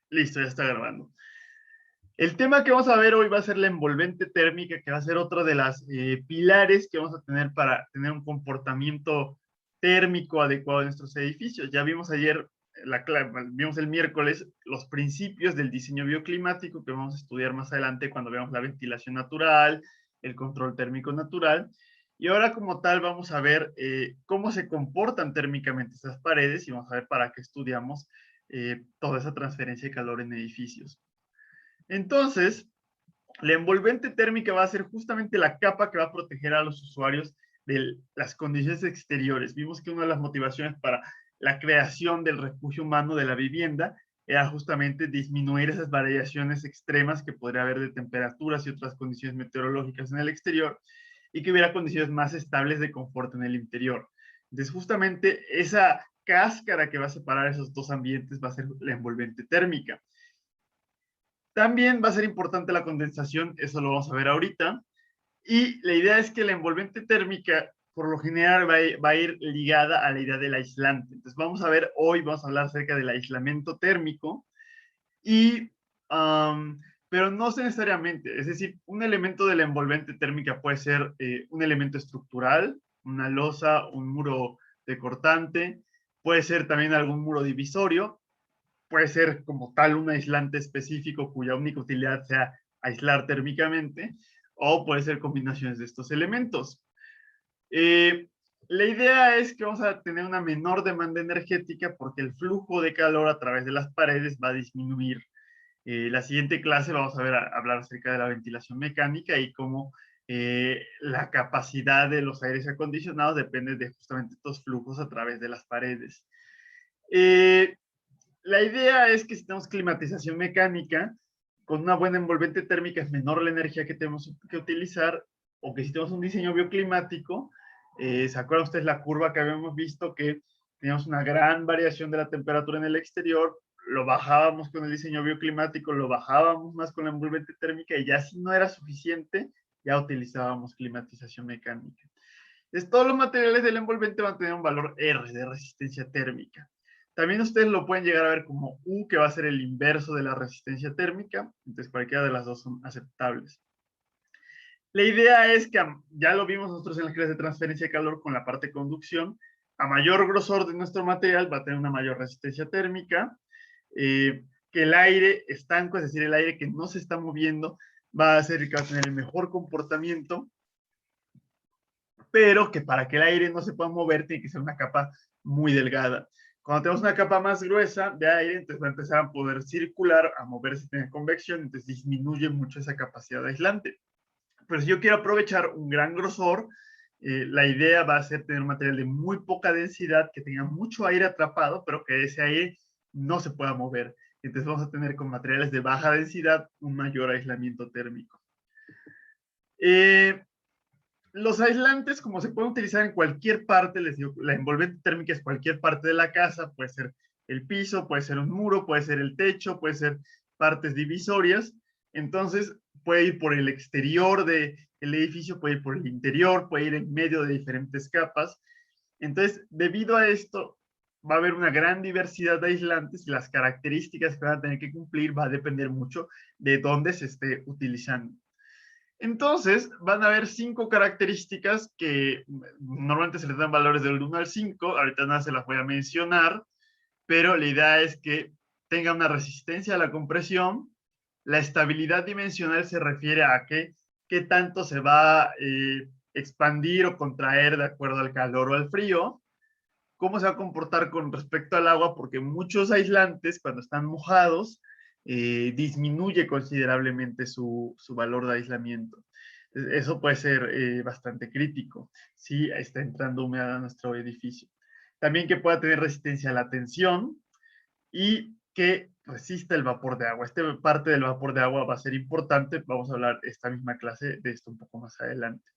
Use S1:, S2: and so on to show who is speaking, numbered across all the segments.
S1: Listo, ya está grabando. El tema que vamos a ver hoy va a ser la envolvente térmica, que va a ser otro de las pilares que vamos a tener para tener un comportamiento térmico adecuado en nuestros edificios. Ya vimos ayer, vimos el miércoles, los principios del diseño bioclimático que vamos a estudiar más adelante cuando veamos la ventilación natural, el control térmico natural. Y ahora como tal vamos a ver cómo se comportan térmicamente estas paredes y vamos a ver para qué estudiamos toda esa transferencia de calor en edificios. Entonces, la envolvente térmica va a ser justamente la capa que va a proteger a los usuarios de las condiciones exteriores. Vimos que una de las motivaciones para la creación del refugio humano de la vivienda era justamente disminuir esas variaciones extremas que podría haber de temperaturas y otras condiciones meteorológicas en el exterior y que hubiera condiciones más estables de confort en el interior. Entonces, justamente esa cáscara que va a separar esos dos ambientes va a ser la envolvente térmica. También va a ser importante la condensación, eso lo vamos a ver ahorita. Y la idea es que la envolvente térmica, por lo general, va a ir ligada a la idea del aislante. Entonces, vamos a ver hoy, vamos a hablar acerca del aislamiento térmico, y, pero no necesariamente. Es decir, un elemento de la envolvente térmica puede ser un elemento estructural, una losa, un muro de cortante, puede ser también algún muro divisorio, puede ser como tal un aislante específico cuya única utilidad sea aislar térmicamente, o puede ser combinaciones de estos elementos. Eh, la idea es que vamos a tener una menor demanda energética porque el flujo de calor a través de las paredes va a disminuir. La siguiente clase vamos a ver hablar acerca de la ventilación mecánica y cómo la capacidad de los aires acondicionados depende de justamente estos flujos a través de las paredes. La idea es que si tenemos climatización mecánica, con una buena envolvente térmica es menor la energía que tenemos que utilizar, o que si tenemos un diseño bioclimático, ¿se acuerdan ustedes la curva que habíamos visto que teníamos una gran variación de la temperatura en el exterior? Lo bajábamos con el diseño bioclimático, lo bajábamos más con la envolvente térmica y ya si no era suficiente, ya utilizábamos climatización mecánica. Entonces, todos los materiales del envolvente van a tener un valor R de resistencia térmica. También ustedes lo pueden llegar a ver como U, que va a ser el inverso de la resistencia térmica. Entonces, cualquiera de las dos son aceptables. La idea es que, ya lo vimos nosotros en las clases de transferencia de calor con la parte de conducción, a mayor grosor de nuestro material va a tener una mayor resistencia térmica, que el aire estanco, es decir, el aire que no se está moviendo, va a ser que va a tener el mejor comportamiento, pero que para que el aire no se pueda mover tiene que ser una capa muy delgada. Cuando tenemos una capa más gruesa de aire, entonces va a empezar a poder circular, a moverse, tener convección, entonces disminuye mucho esa capacidad aislante. Pero si yo quiero aprovechar un gran grosor, la idea va a ser tener un material de muy poca densidad, que tenga mucho aire atrapado, pero que ese aire no se pueda mover. Entonces vamos a tener con materiales de baja densidad un mayor aislamiento térmico. Los aislantes, como se pueden utilizar en cualquier parte, les digo, la envolvente térmica es cualquier parte de la casa, puede ser el piso, puede ser un muro, puede ser el techo, puede ser partes divisorias. Entonces, puede ir por el exterior del edificio, puede ir por el interior, puede ir en medio de diferentes capas. Entonces, debido a esto, va a haber una gran diversidad de aislantes y las características que van a tener que cumplir va a depender mucho de dónde se esté utilizando. Entonces, van a haber 5 características que normalmente se les dan valores del 1 al 5, ahorita nada se las voy a mencionar, pero la idea es que tenga una resistencia a la compresión. La estabilidad dimensional se refiere a qué tanto se va a expandir o contraer de acuerdo al calor o al frío. Cómo se va a comportar con respecto al agua, porque muchos aislantes, cuando están mojados, disminuye considerablemente su valor de aislamiento. Eso puede ser bastante crítico si está entrando humedad a nuestro edificio. También que pueda tener resistencia a la tensión y que resista el vapor de agua. Esta parte del vapor de agua va a ser importante. Vamos a hablar esta misma clase de esto un poco más adelante.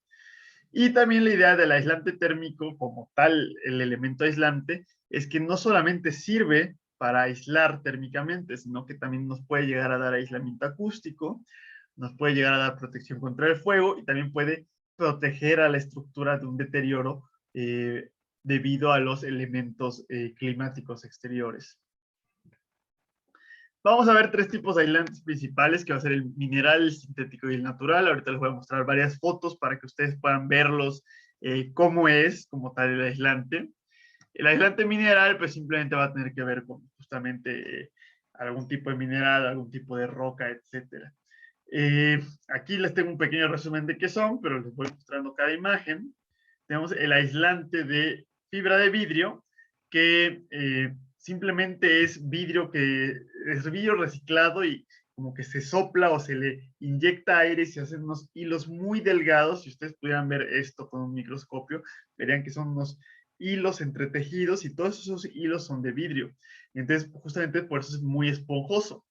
S1: Y también la idea del aislante térmico como tal, el elemento aislante, es que no solamente sirve para aislar térmicamente, sino que también nos puede llegar a dar aislamiento acústico, nos puede llegar a dar protección contra el fuego y también puede proteger a la estructura de un deterioro debido a los elementos climáticos exteriores. Vamos a ver tres tipos de aislantes principales, que va a ser el mineral, el sintético y el natural. Ahorita les voy a mostrar varias fotos para que ustedes puedan verlos, cómo es como tal el aislante. El aislante mineral, pues simplemente va a tener que ver con justamente algún tipo de mineral, algún tipo de roca, etcétera. Aquí les tengo un pequeño resumen de qué son, pero les voy mostrando cada imagen. Tenemos el aislante de fibra de vidrio, que simplemente es vidrio reciclado y como que se sopla o se le inyecta aire y se hacen unos hilos muy delgados. Si ustedes pudieran ver esto con un microscopio, verían que son unos hilos entretejidos y todos esos hilos son de vidrio. Entonces, justamente por eso es muy esponjoso.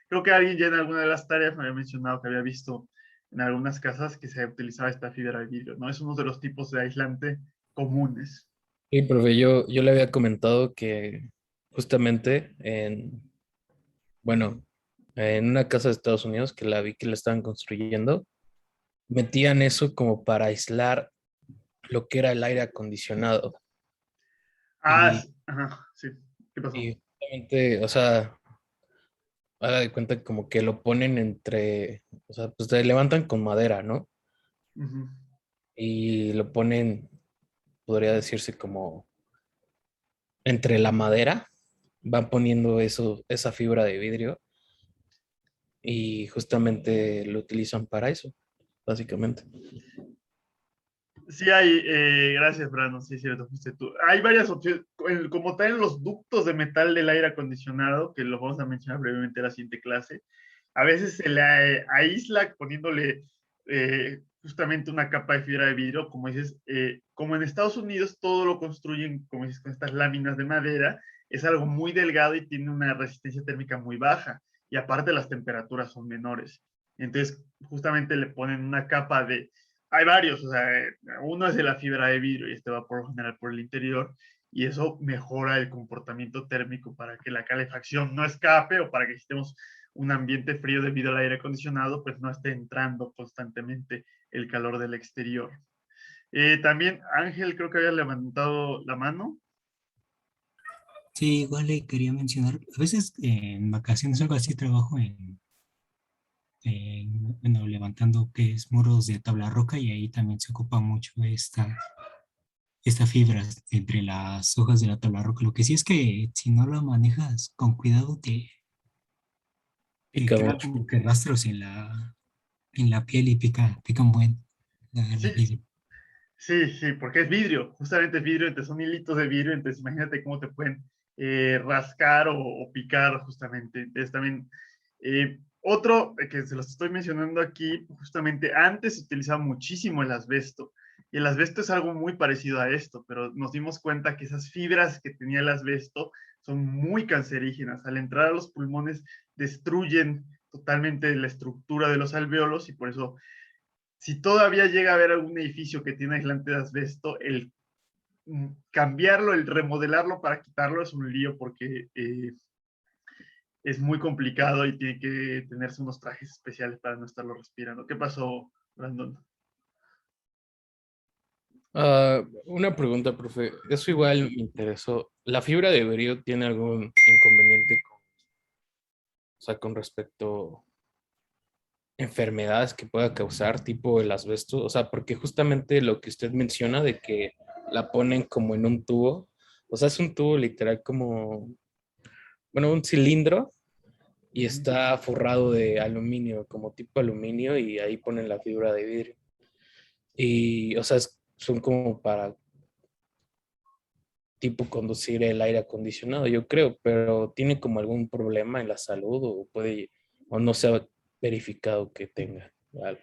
S1: Creo que alguien ya en alguna de las tareas me había mencionado que había visto en algunas casas que se utilizaba esta fibra de vidrio, ¿no? Es uno de los tipos de aislante comunes.
S2: Y profe, yo le había comentado que justamente bueno, en una casa de Estados Unidos que la vi que la estaban construyendo, metían eso como para aislar lo que era el aire acondicionado.
S1: Ah,
S2: Y,
S1: sí, ajá, sí. ¿Qué pasó?
S2: y justamente, o sea, haga de cuenta como que lo ponen entre, o sea, pues te levantan con madera, ¿no?
S1: Ujú.
S2: Y lo ponen, podría decirse como entre la madera, van poniendo eso, esa fibra de vidrio y justamente lo utilizan para eso, básicamente.
S1: Sí hay, gracias Brandon, sí es cierto, fuiste tú. Hay varias opciones, como tal en los ductos de metal del aire acondicionado, que lo vamos a mencionar brevemente en la siguiente clase, a veces se le aísla poniéndole justamente una capa de fibra de vidrio, como dices, como en Estados Unidos todo lo construyen, como dices, con estas láminas de madera, es algo muy delgado y tiene una resistencia térmica muy baja, y aparte las temperaturas son menores. Entonces, justamente le ponen una capa de, hay varios, o sea, uno es de la fibra de vidrio y este va por lo general por el interior y eso mejora el comportamiento térmico para que la calefacción no escape o para que estemos un ambiente frío debido al aire acondicionado, pues no esté entrando constantemente el calor del exterior. También Ángel creo que había levantado la mano.
S3: Sí, igual le quería mencionar, a veces en vacaciones o algo así trabajo bueno, levantando que es muros de tabla roca y ahí también se ocupa mucho esta fibra entre las hojas de la tabla roca. Lo que sí es que si no lo manejas con cuidado te
S2: Pica
S3: queda
S2: mucho.
S3: como que rastros en la piel y pica un buen la
S1: Sí,
S3: fibra.
S1: sí, sí, porque es vidrio, justamente es vidrio, entonces son hilitos de vidrio, entonces imagínate cómo te pueden rascar o picar justamente. Entonces también, otro que se los estoy mencionando aquí, justamente antes se utilizaba muchísimo el asbesto, y el asbesto es algo muy parecido a esto, pero nos dimos cuenta que esas fibras que tenía el asbesto son muy cancerígenas. Al entrar a los pulmones destruyen totalmente la estructura de los alveolos y por eso si todavía llega a haber algún edificio que tiene aislante de asbesto, el cambiarlo, el remodelarlo para quitarlo es un lío porque es muy complicado y tiene que tenerse unos trajes especiales para no estarlo respirando. ¿Qué pasó, Brandon?
S2: Una pregunta, profe. Eso igual me interesó. ¿La fibra de vidrio tiene algún inconveniente o sea, con respecto a enfermedades que pueda causar, tipo el asbesto? O sea, porque justamente lo que usted menciona de que la ponen como en un tubo, o sea, es un tubo literal como, bueno, un cilindro y
S1: Uh -huh.
S2: está forrado de aluminio, como tipo aluminio, y ahí ponen la fibra de vidrio. Y, o sea, son como para tipo conducir el aire acondicionado, yo creo, pero tiene como algún problema en la salud o puede, o no se ha verificado que tenga algo.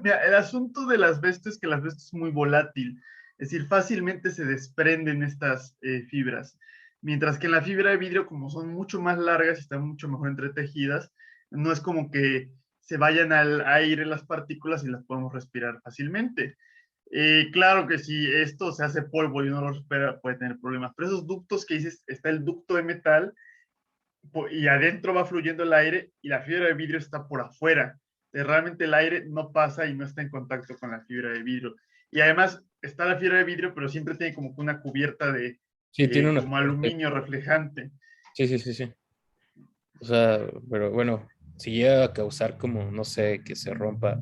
S1: Mira, el asunto del asbesto es que el asbesto es muy volátil, es decir, fácilmente se desprenden estas fibras, mientras que en la fibra de vidrio, como son mucho más largas y están mucho mejor entretejidas, no es como que se vayan al aire las partículas y las podemos respirar fácilmente. Claro que si esto se hace polvo y uno lo respira, puede tener problemas, pero esos ductos que dices, está el ducto de metal y adentro va fluyendo el aire y la fibra de vidrio está por afuera. Realmente el aire no pasa y no está en contacto con la fibra de vidrio. Y además está la fibra de vidrio, pero siempre tiene como una cubierta de
S2: Sí, tiene una
S1: como
S2: cubierta.
S1: aluminio reflejante.
S2: Sí, sí, sí, sí. O sea, pero bueno, si llega a causar como, no sé, que se rompa,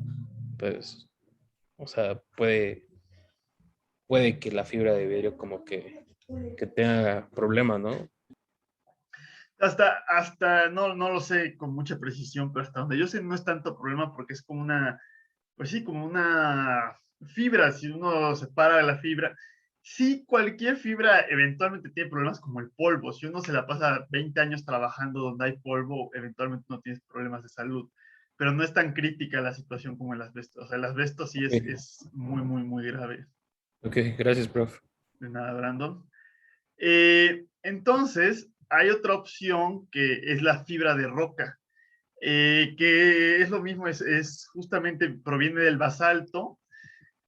S2: pues, o sea, puede que la fibra de vidrio como que tenga problemas, ¿no?
S1: No lo sé con mucha precisión, pero hasta donde yo sé no es tanto problema porque es como una, pues sí, como una fibra, si uno separa la fibra. Sí, cualquier fibra eventualmente tiene problemas como el polvo. Si uno se la pasa 20 años trabajando donde hay polvo, eventualmente no tienes problemas de salud. Pero no es tan crítica la situación como el asbesto. O sea, el asbesto sí
S2: Ok,
S1: es muy, muy, muy grave.
S2: ok, gracias, prof.
S1: De nada, Brandon. Entonces, hay otra opción que es la fibra de roca, que es lo mismo, es justamente proviene del basalto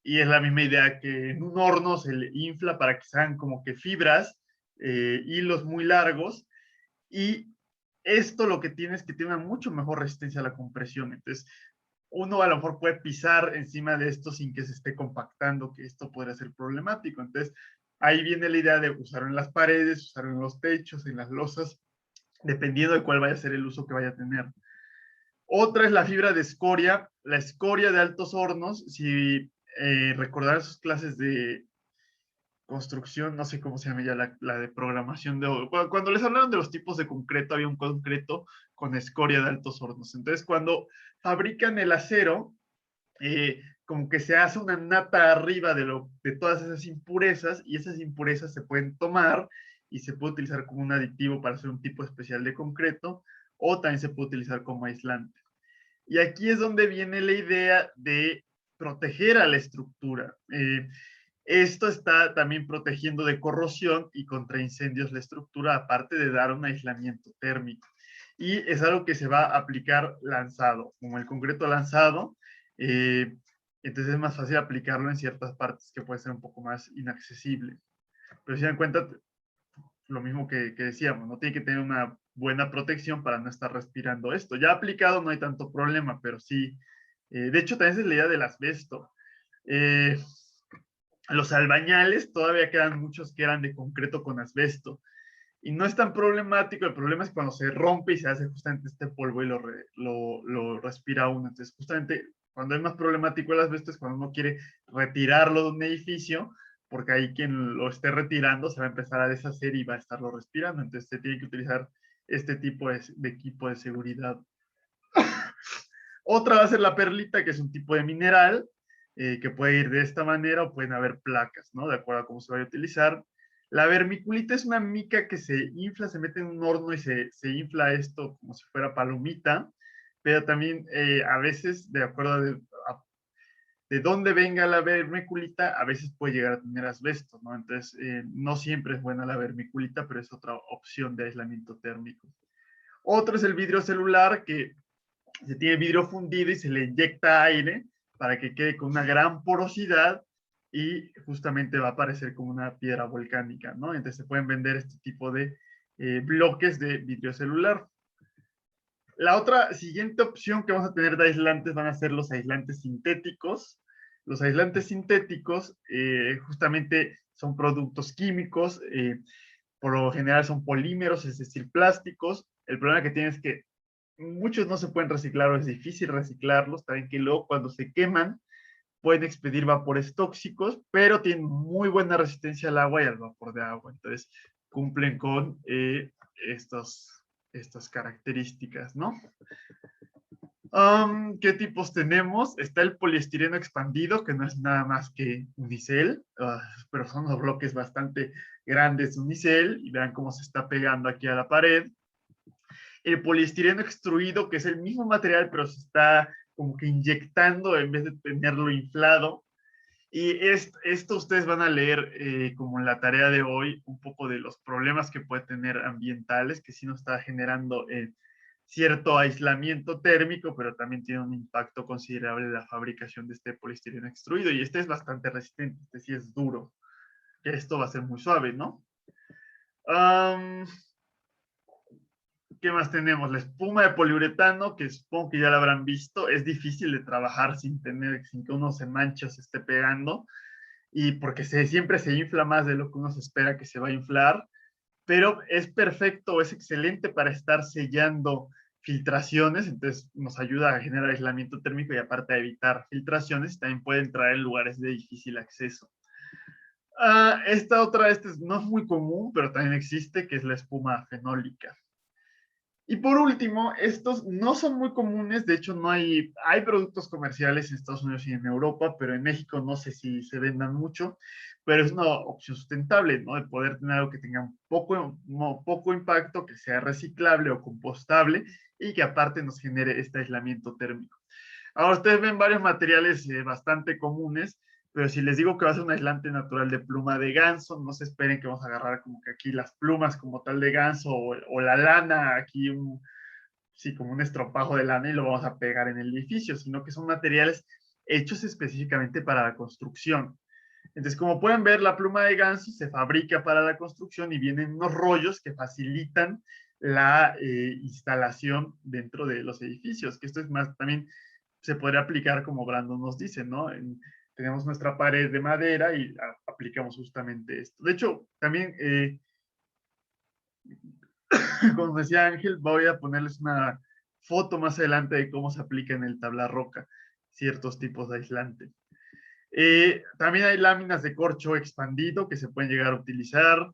S1: y es la misma idea que en un horno se le infla para que sean como que fibras, hilos muy largos, y esto lo que tiene es que tiene una mucho mejor resistencia a la compresión. Entonces, uno a lo mejor puede pisar encima de esto sin que se esté compactando, que esto podría ser problemático. Entonces, ahí viene la idea de usarlo en las paredes, usarlo en los techos, en las losas, dependiendo de cuál vaya a ser el uso que vaya a tener. Otra es la fibra de escoria. La escoria de Altos Hornos, si recordar sus clases de construcción, no sé cómo se llama ya la de programación cuando les hablaron de los tipos de concreto, había un concreto con escoria de Altos Hornos. Entonces, cuando fabrican el acero, como que se hace una nata arriba de todas esas impurezas, y esas impurezas se pueden tomar y se puede utilizar como un aditivo para hacer un tipo especial de concreto, o también se puede utilizar como aislante. Y aquí es donde viene la idea de proteger a la estructura. Esto está también protegiendo de corrosión y contra incendios la estructura, aparte de dar un aislamiento térmico. Y es algo que se va a aplicar lanzado, como el concreto lanzado. eh, entonces es más fácil aplicarlo en ciertas partes que puede ser un poco más inaccesible. Pero si dan cuenta, lo mismo que decíamos, no tiene que tener una buena protección para no estar respirando esto. Ya aplicado no hay tanto problema, pero sí. De hecho, también es la idea del asbesto. Eh, los albañales todavía quedan muchos que eran de concreto con asbesto. Y no es tan problemático, el problema es cuando se rompe y se hace justamente este polvo y lo respira uno. Entonces, justamente cuando es más problemático el asbesto es cuando uno quiere retirarlo de un edificio, porque ahí quien lo esté retirando se va a empezar a deshacer y va a estarlo respirando. Entonces, se tiene que utilizar este tipo de equipo de seguridad. Otra va a ser la perlita, que es un tipo de mineral que puede ir de esta manera o pueden haber placas, ¿no? De acuerdo a cómo se vaya a utilizar. La vermiculita es una mica que se infla, se mete en un horno y se infla esto como si fuera palomita, pero también a veces, de acuerdo de dónde venga la vermiculita, a veces puede llegar a tener asbesto, ¿no? Entonces, no siempre es buena la vermiculita, pero es otra opción de aislamiento térmico. Otro es el vidrio celular, que se tiene vidrio fundido y se le inyecta aire para que quede con una gran porosidad y justamente va a aparecer como una piedra volcánica, ¿no? Entonces se pueden vender este tipo de bloques de vidrio celular. La otra siguiente opción que vamos a tener de aislantes van a ser los aislantes sintéticos. Los aislantes sintéticos justamente son productos químicos, por lo general son polímeros, es decir, plásticos. El problema que tienen es que muchos no se pueden reciclar o es difícil reciclarlos, también que luego cuando se queman pueden expedir vapores tóxicos, pero tienen muy buena resistencia al agua y al vapor de agua, entonces cumplen con estas características, ¿no? ¿Qué tipos tenemos? Está el poliestireno expandido, que no es nada más que unicel, pero son unos bloques bastante grandes de unicel, y vean cómo se está pegando aquí a la pared. El poliestireno extruido, que es el mismo material, pero se está como que inyectando en vez de tenerlo inflado. Y esto ustedes van a leer como en la tarea de hoy, un poco de los problemas que puede tener ambientales, que sí nos está generando cierto aislamiento térmico, pero también tiene un impacto considerable en la fabricación de este poliestireno extruido. Y este es bastante resistente, este sí es duro, que esto va a ser muy suave, ¿no? ¿Qué más tenemos? La espuma de poliuretano, que supongo que ya la habrán visto. Es difícil de trabajar sin que uno se manche o se esté pegando. Y porque siempre se infla más de lo que uno se espera que se va a inflar. pero es perfecto, es excelente para estar sellando filtraciones, entonces nos ayuda a generar aislamiento térmico y aparte a evitar filtraciones, también puede entrar en lugares de difícil acceso. Esta no es muy común, pero también existe, que es la espuma fenólica. Y por último, estos no son muy comunes, de hecho hay productos comerciales en Estados Unidos y en Europa, pero en México no sé si se vendan mucho, pero es una opción sustentable, ¿no? De poder tener algo que tenga poco impacto, que sea reciclable o compostable y que aparte nos genere este aislamiento térmico. Ahora ustedes ven varios materiales bastante comunes, pero si les digo que va a ser un aislante natural de pluma de ganso, no se esperen que vamos a agarrar como que aquí las plumas como tal de ganso o la lana, aquí sí, como un estropajo de lana y lo vamos a pegar en el edificio, sino que son materiales hechos específicamente para la construcción. Entonces, como pueden ver, la pluma de ganso se fabrica para la construcción y vienen unos rollos que facilitan la instalación dentro de los edificios, que esto es más también se podría aplicar como Brandon nos dice, ¿no? Tenemos nuestra pared de madera y aplicamos justamente esto. De hecho, también, como decía Ángel, voy a ponerles una foto más adelante de cómo se aplica en el tabla roca ciertos tipos de aislante. También hay láminas de corcho expandido que se pueden llegar a utilizar.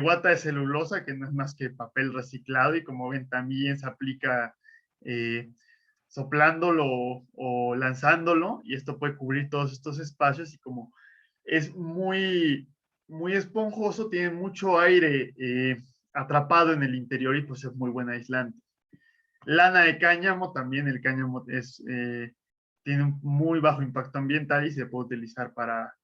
S1: Guata de celulosa, que no es más que papel reciclado y como ven también se aplica soplándolo o lanzándolo y esto puede cubrir todos estos espacios y como es muy esponjoso, tiene mucho aire atrapado en el interior y pues es muy buen aislante. Lana de cáñamo, también el cáñamo tiene un muy bajo impacto ambiental y se puede utilizar para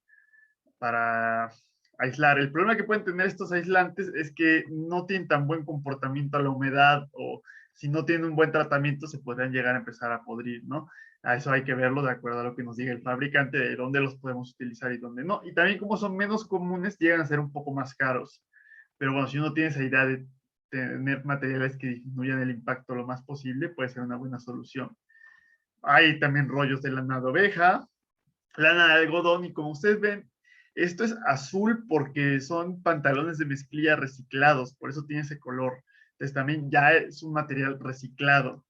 S1: aislar. El problema que pueden tener estos aislantes es que no tienen tan buen comportamiento a la humedad o si no tienen un buen tratamiento se podrían llegar a empezar a podrir, ¿no? A eso hay que verlo de acuerdo a lo que nos diga el fabricante, de dónde los podemos utilizar y dónde no. Y también como son menos comunes, llegan a ser un poco más caros. Pero bueno, si uno tiene esa idea de tener materiales que disminuyan el impacto lo más posible, puede ser una buena solución. Hay también rollos de lana de oveja, lana de algodón y como ustedes ven, esto es azul porque son pantalones de mezclilla reciclados, por eso tiene ese color. Entonces también ya es un material reciclado.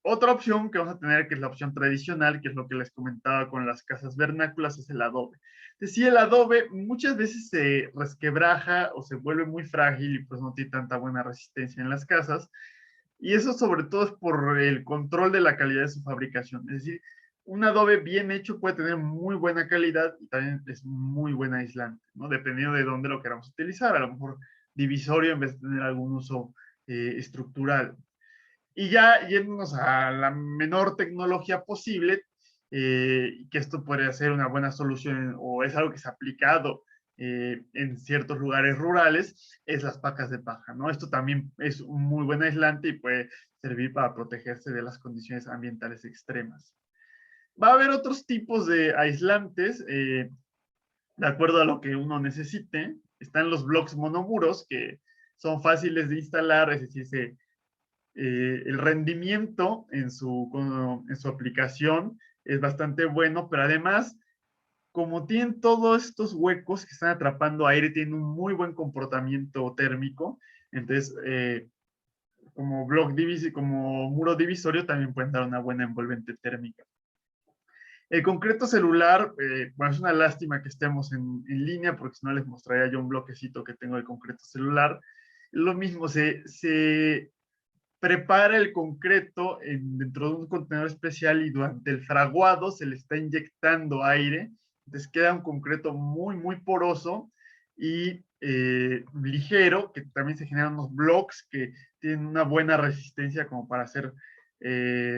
S1: Otra opción que vamos a tener, que es la opción tradicional, que es lo que les comentaba con las casas vernáculas, es el adobe. Sí, el adobe muchas veces se resquebraja o se vuelve muy frágil y pues no tiene tanta buena resistencia en las casas. Y eso sobre todo es por el control de la calidad de su fabricación. Es decir, un adobe bien hecho puede tener muy buena calidad y también es muy buen aislante, ¿no? Dependiendo de dónde lo queramos utilizar. A lo mejor divisorio en vez de tener algún uso estructural. Y ya yéndonos a la menor tecnología posible, que esto podría ser una buena solución o es algo que se ha aplicado en ciertos lugares rurales, es las pacas de paja, ¿no? Esto también es un muy buen aislante y puede servir para protegerse de las condiciones ambientales extremas. Va a haber otros tipos de aislantes, de acuerdo a lo que uno necesite. Están los blocks monomuros, que son fáciles de instalar, es decir, el rendimiento en su aplicación es bastante bueno, pero además, como tienen todos estos huecos que están atrapando aire, tienen un muy buen comportamiento térmico, entonces, como muro divisorio, también pueden dar una buena envolvente térmica. El concreto celular, bueno, es una lástima que estemos en línea, porque si no les mostraría yo un bloquecito que tengo de concreto celular. Lo mismo, se prepara el concreto dentro de un contenedor especial y durante el fraguado se le está inyectando aire, entonces queda un concreto muy poroso y ligero, que también se generan unos blocks que tienen una buena resistencia como para hacer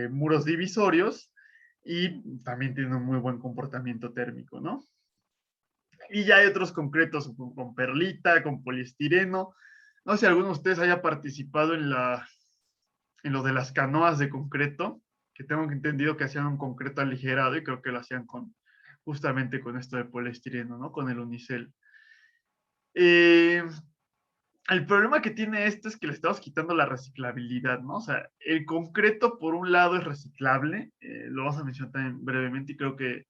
S1: muros divisorios y también tienen un muy buen comportamiento térmico, ¿no? Y ya hay otros concretos con perlita, con poliestireno. No sé si alguno de ustedes haya participado en lo de las canoas de concreto, que tengo entendido que hacían un concreto aligerado y creo que lo hacían justamente con esto de poliestireno, ¿no? Con el unicel. El problema que tiene esto es que le estamos quitando la reciclabilidad, ¿no? O sea, el concreto por un lado es reciclable, lo vamos a mencionar también brevemente y creo que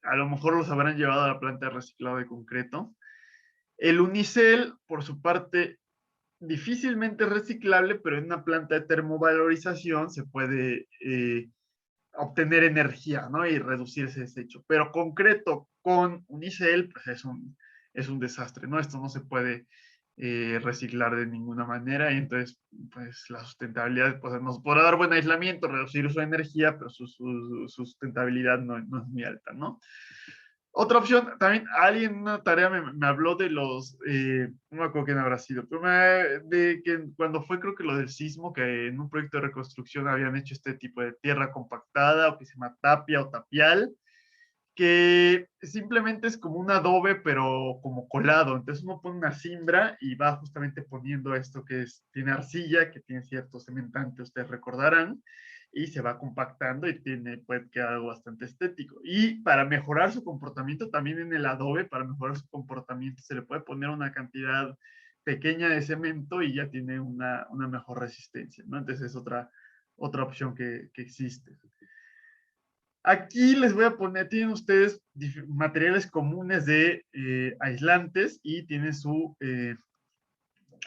S1: a lo mejor los habrán llevado a la planta de reciclado de concreto. El unicel, por su parte, difícilmente reciclable, pero en una planta de termovalorización se puede obtener energía, ¿no? Y reducir ese desecho. Pero concreto con unicel, pues es un desastre, ¿no? Esto no se puede reciclar de ninguna manera y entonces, pues la sustentabilidad, pues nos podrá dar buen aislamiento, reducir su energía, pero su sustentabilidad no es muy alta, ¿no? Otra opción, también alguien en una tarea me habló de los, no me acuerdo quién habrá sido, pero de que cuando fue creo que lo del sismo, que en un proyecto de reconstrucción habían hecho este tipo de tierra compactada o que se llama tapia o tapial, que simplemente es como un adobe pero como colado, entonces uno pone una cimbra y va justamente poniendo esto que es, tiene arcilla, que tiene cierto cementante, ustedes recordarán, y se va compactando y puede quedar algo bastante estético. Y para mejorar su comportamiento también en el adobe, para mejorar su comportamiento se le puede poner una cantidad pequeña de cemento y ya tiene una mejor resistencia, ¿no? Entonces es otra opción que existe. Aquí les voy a poner, tienen ustedes materiales comunes de aislantes y tienen su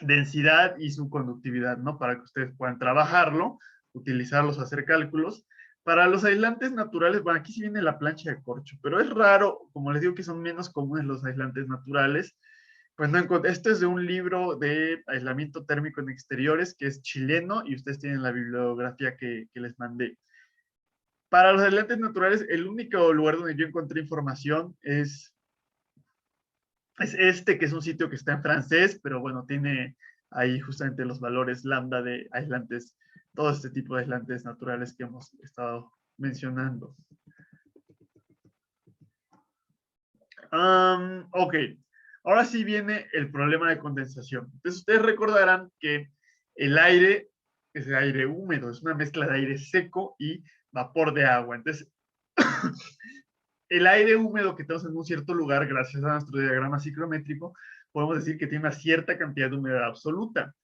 S1: densidad y su conductividad, ¿no? Para que ustedes puedan trabajarlo, utilizarlos, hacer cálculos. Para los aislantes naturales, bueno, aquí sí viene la plancha de corcho, pero es raro, como les digo que son menos comunes los aislantes naturales. Pues no encontré, esto es de un libro de aislamiento térmico en exteriores que es chileno y ustedes tienen la bibliografía que les mandé. Para los aislantes naturales, el único lugar donde yo encontré información es este, que es un sitio que está en francés, pero bueno, tiene ahí justamente los valores lambda de aislantes, todo este tipo de aislantes naturales que hemos estado mencionando. Ok, ahora sí viene el problema de condensación. Entonces ustedes recordarán que el aire es el aire húmedo, es una mezcla de aire seco y vapor de agua. Entonces, el aire húmedo que tenemos en un cierto lugar, gracias a nuestro diagrama ciclométrico, podemos decir que tiene una cierta cantidad de humedad absoluta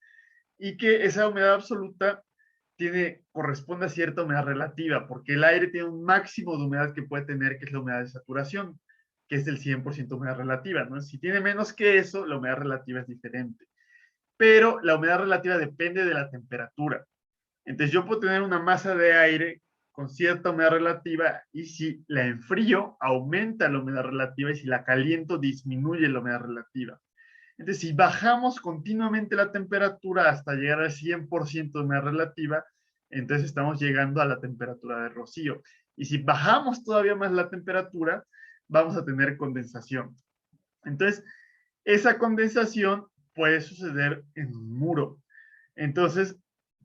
S1: y que esa humedad absoluta corresponde a cierta humedad relativa, porque el aire tiene un máximo de humedad que puede tener, que es la humedad de saturación, que es del 100% humedad relativa, ¿no? Si tiene menos que eso, la humedad relativa es diferente. Pero la humedad relativa depende de la temperatura. Entonces yo puedo tener una masa de aire con cierta humedad relativa y si la enfrío, aumenta la humedad relativa y si la caliento, disminuye la humedad relativa. Entonces, si bajamos continuamente la temperatura hasta llegar al 100% de humedad relativa, entonces estamos llegando a la temperatura de rocío. Y si bajamos todavía más la temperatura, vamos a tener condensación. Entonces, esa condensación puede suceder en un muro. Entonces,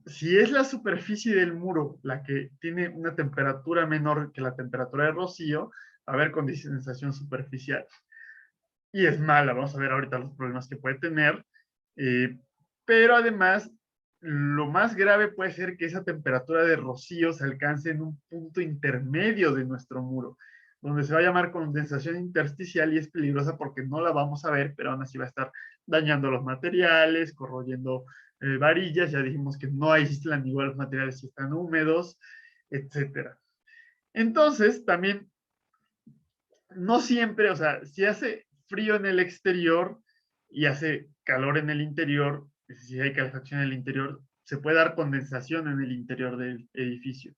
S1: si es la superficie del muro la que tiene una temperatura menor que la temperatura de rocío, va a haber condensación superficial. Y es mala, vamos a ver ahorita los problemas que puede tener. Pero además, lo más grave puede ser que esa temperatura de rocío se alcance en un punto intermedio de nuestro muro, donde se va a llamar condensación intersticial y es peligrosa porque no la vamos a ver, pero aún así va a estar dañando los materiales, corroyendo varillas, ya dijimos que no aíslan igual los materiales si están húmedos, etcétera. Entonces, también, no siempre, o sea, si hace frío en el exterior y hace calor en el interior, es decir, si hay calefacción en el interior, se puede dar condensación en el interior del edificio.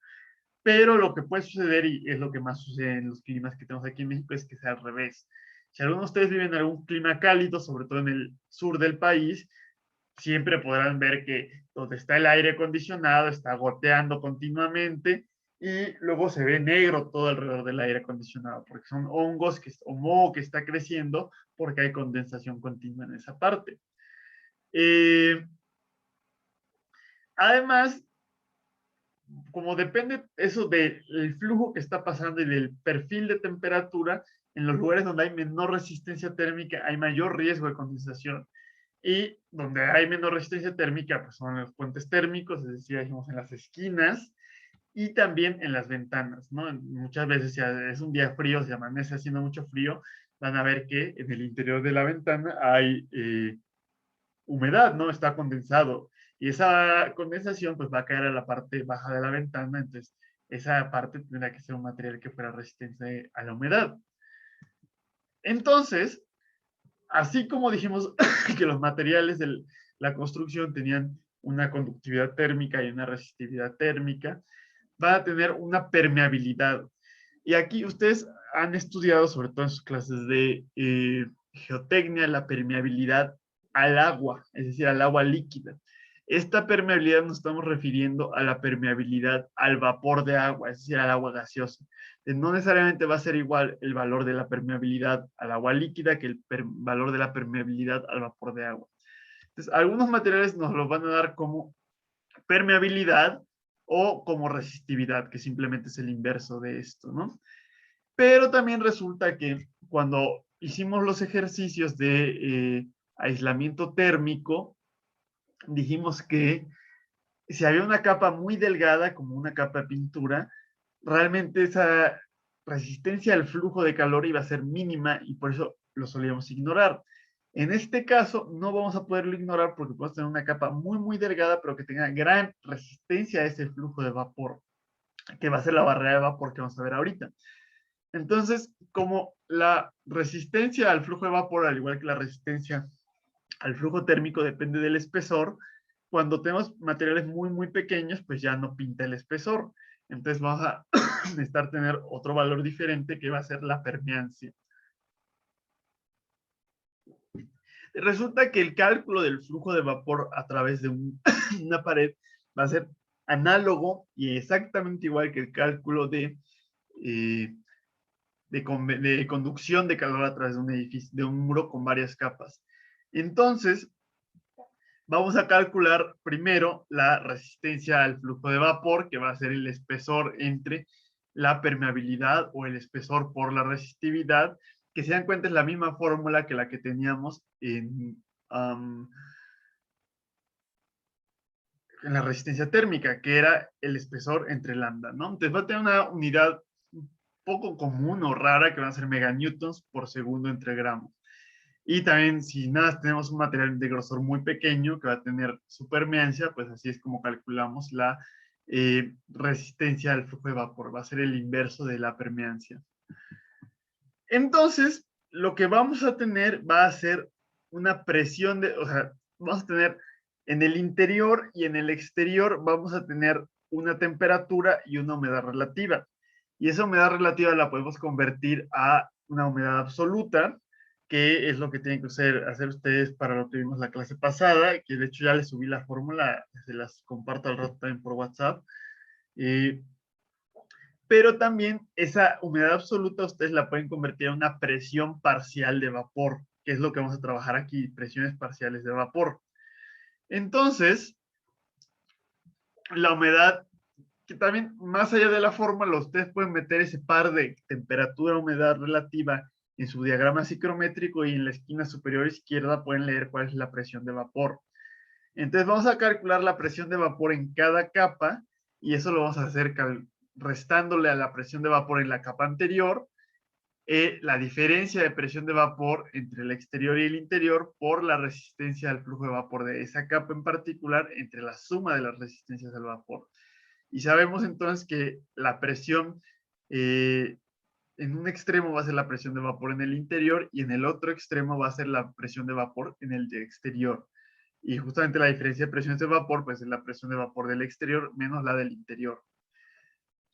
S1: Pero lo que puede suceder, y es lo que más sucede en los climas que tenemos aquí en México, es que sea al revés. Si algunos de ustedes viven en algún clima cálido, sobre todo en el sur del país, siempre podrán ver que donde está el aire acondicionado está goteando continuamente y luego se ve negro todo alrededor del aire acondicionado, porque son hongos o moho que está creciendo porque hay condensación continua en esa parte. Además, como depende eso del flujo que está pasando y del perfil de temperatura, en los lugares donde hay menor resistencia térmica hay mayor riesgo de condensación. Y donde hay menor resistencia térmica, pues son los puentes térmicos, es decir, dijimos en las esquinas y también en las ventanas, ¿no? Muchas veces si es un día frío, se amanece haciendo mucho frío, van a ver que en el interior de la ventana hay humedad, ¿no? Está condensado. Y esa condensación pues va a caer a la parte baja de la ventana, entonces esa parte tendrá que ser un material que fuera resistente a la humedad. Entonces, así como dijimos que los materiales de la construcción tenían una conductividad térmica y una resistividad térmica, van a tener una permeabilidad. Y aquí ustedes han estudiado, sobre todo en sus clases de geotecnia, la permeabilidad al agua, es decir, al agua líquida. Esta permeabilidad nos estamos refiriendo a la permeabilidad al vapor de agua, es decir, al agua gaseosa. No necesariamente va a ser igual el valor de la permeabilidad al agua líquida que el valor de la permeabilidad al vapor de agua. Entonces, algunos materiales nos los van a dar como permeabilidad o como resistividad, que simplemente es el inverso de esto, ¿no? Pero también resulta que cuando hicimos los ejercicios de aislamiento térmico, dijimos que si había una capa muy delgada, como una capa de pintura, realmente esa resistencia al flujo de calor iba a ser mínima y por eso lo solíamos ignorar. En este caso, no vamos a poderlo ignorar porque podemos tener una capa muy, muy delgada, pero que tenga gran resistencia a ese flujo de vapor, que va a ser la barrera de vapor que vamos a ver ahorita. Entonces, como la resistencia al flujo de vapor, al igual que la resistencia al flujo térmico, depende del espesor, cuando tenemos materiales muy, muy pequeños, pues ya no pinta el espesor. Entonces vamos a necesitar tener otro valor diferente que va a ser la permeancia. Resulta que el cálculo del flujo de vapor a través de una pared va a ser análogo y exactamente igual que el cálculo de conducción de calor a través de un edificio, de un muro con varias capas. Entonces, vamos a calcular primero la resistencia al flujo de vapor, que va a ser el espesor entre la permeabilidad o el espesor por la resistividad, que se dan cuenta es la misma fórmula que la que teníamos en la resistencia térmica, que era el espesor entre lambda, ¿no? Entonces va a tener una unidad un poco común o rara que van a ser meganewtons por segundo entre gramos. Y también, si nada, tenemos un material de grosor muy pequeño que va a tener su permeancia, pues así es como calculamos la resistencia al flujo de vapor. Va a ser el inverso de la permeancia. Entonces, lo que vamos a tener va a ser una presión de, o sea, vamos a tener en el interior y en el exterior, vamos a tener una temperatura y una humedad relativa. Y esa humedad relativa la podemos convertir a una humedad absoluta, que es lo que tienen que hacer ustedes para lo que vimos la clase pasada, que de hecho ya les subí la fórmula, se las comparto al rato también por WhatsApp. Pero también esa humedad absoluta ustedes la pueden convertir en una presión parcial de vapor, que es lo que vamos a trabajar aquí, presiones parciales de vapor. Entonces, la humedad, que también más allá de la fórmula, ustedes pueden meter ese par de temperatura-humedad relativa en su diagrama psicométrico y en la esquina superior izquierda pueden leer cuál es la presión de vapor. Entonces vamos a calcular la presión de vapor en cada capa y eso lo vamos a hacer restándole a la presión de vapor en la capa anterior la diferencia de presión de vapor entre el exterior y el interior por la resistencia al flujo de vapor de esa capa en particular entre la suma de las resistencias al vapor. Y sabemos entonces que la presión en un extremo va a ser la presión de vapor en el interior y en el otro extremo va a ser la presión de vapor en el exterior. Y justamente la diferencia de presiones de vapor pues es la presión de vapor del exterior menos la del interior.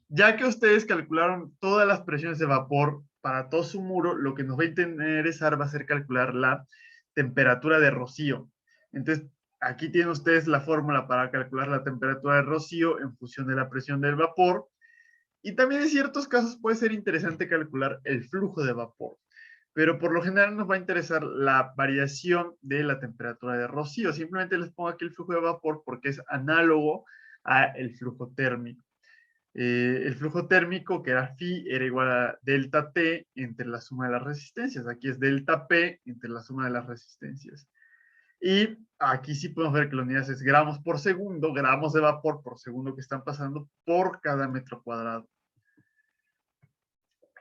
S1: Ya que ustedes calcularon todas las presiones de vapor para todo su muro, lo que nos va a interesar va a ser calcular la temperatura de rocío. Entonces, aquí tienen ustedes la fórmula para calcular la temperatura de rocío en función de la presión del vapor. Y también en ciertos casos puede ser interesante calcular el flujo de vapor. Pero por lo general nos va a interesar la variación de la temperatura de rocío. Simplemente les pongo aquí el flujo de vapor porque es análogo al flujo térmico. El flujo térmico, que era phi, era igual a delta T entre la suma de las resistencias. Aquí es delta P entre la suma de las resistencias. Y aquí sí podemos ver que la unidad es gramos por segundo, gramos de vapor por segundo que están pasando por cada metro cuadrado.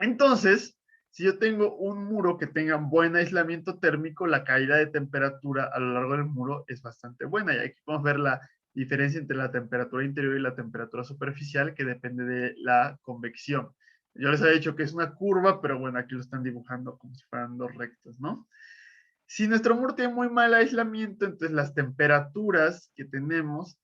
S1: Entonces, si yo tengo un muro que tenga buen aislamiento térmico, la caída de temperatura a lo largo del muro es bastante buena. Y aquí podemos ver la diferencia entre la temperatura interior y la temperatura superficial, que depende de la convección. Yo les había dicho que es una curva, pero bueno, aquí lo están dibujando como si fueran dos rectas, ¿no? Si nuestro muro tiene muy mal aislamiento, entonces las temperaturas que tenemos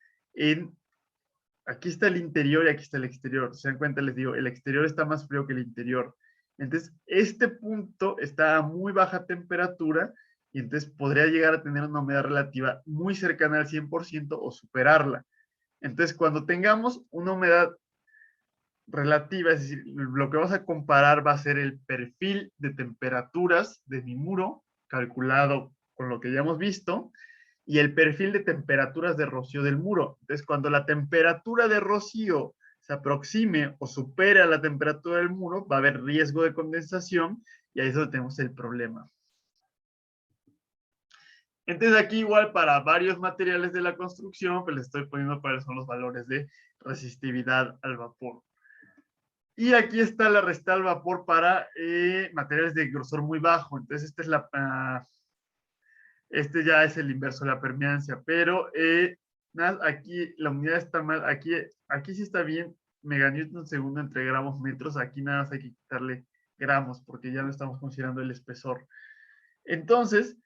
S1: aquí está el interior y aquí está el exterior. ¿Se dan cuenta? Les digo, el exterior está más frío que el interior. Entonces, este punto está a muy baja temperatura y entonces podría llegar a tener una humedad relativa muy cercana al 100% o superarla. Entonces, cuando tengamos una humedad relativa, es decir, lo que vamos a comparar va a ser el perfil de temperaturas de mi muro, calculado con lo que ya hemos visto, y el perfil de temperaturas de rocío del muro. Entonces, cuando la temperatura de rocío se aproxime o supere a la temperatura del muro, va a haber riesgo de condensación y ahí es donde tenemos el problema. Entonces, aquí igual para varios materiales de la construcción, pues les estoy poniendo cuáles son los valores de resistividad al vapor. Y aquí está la resistida al vapor para materiales de grosor muy bajo. Entonces, esta es este ya es el inverso de la permeancia, pero aquí la unidad está mal, aquí sí está bien, meganewton segundo entre gramos metros, aquí nada más hay que quitarle gramos porque ya no estamos considerando el espesor. Entonces,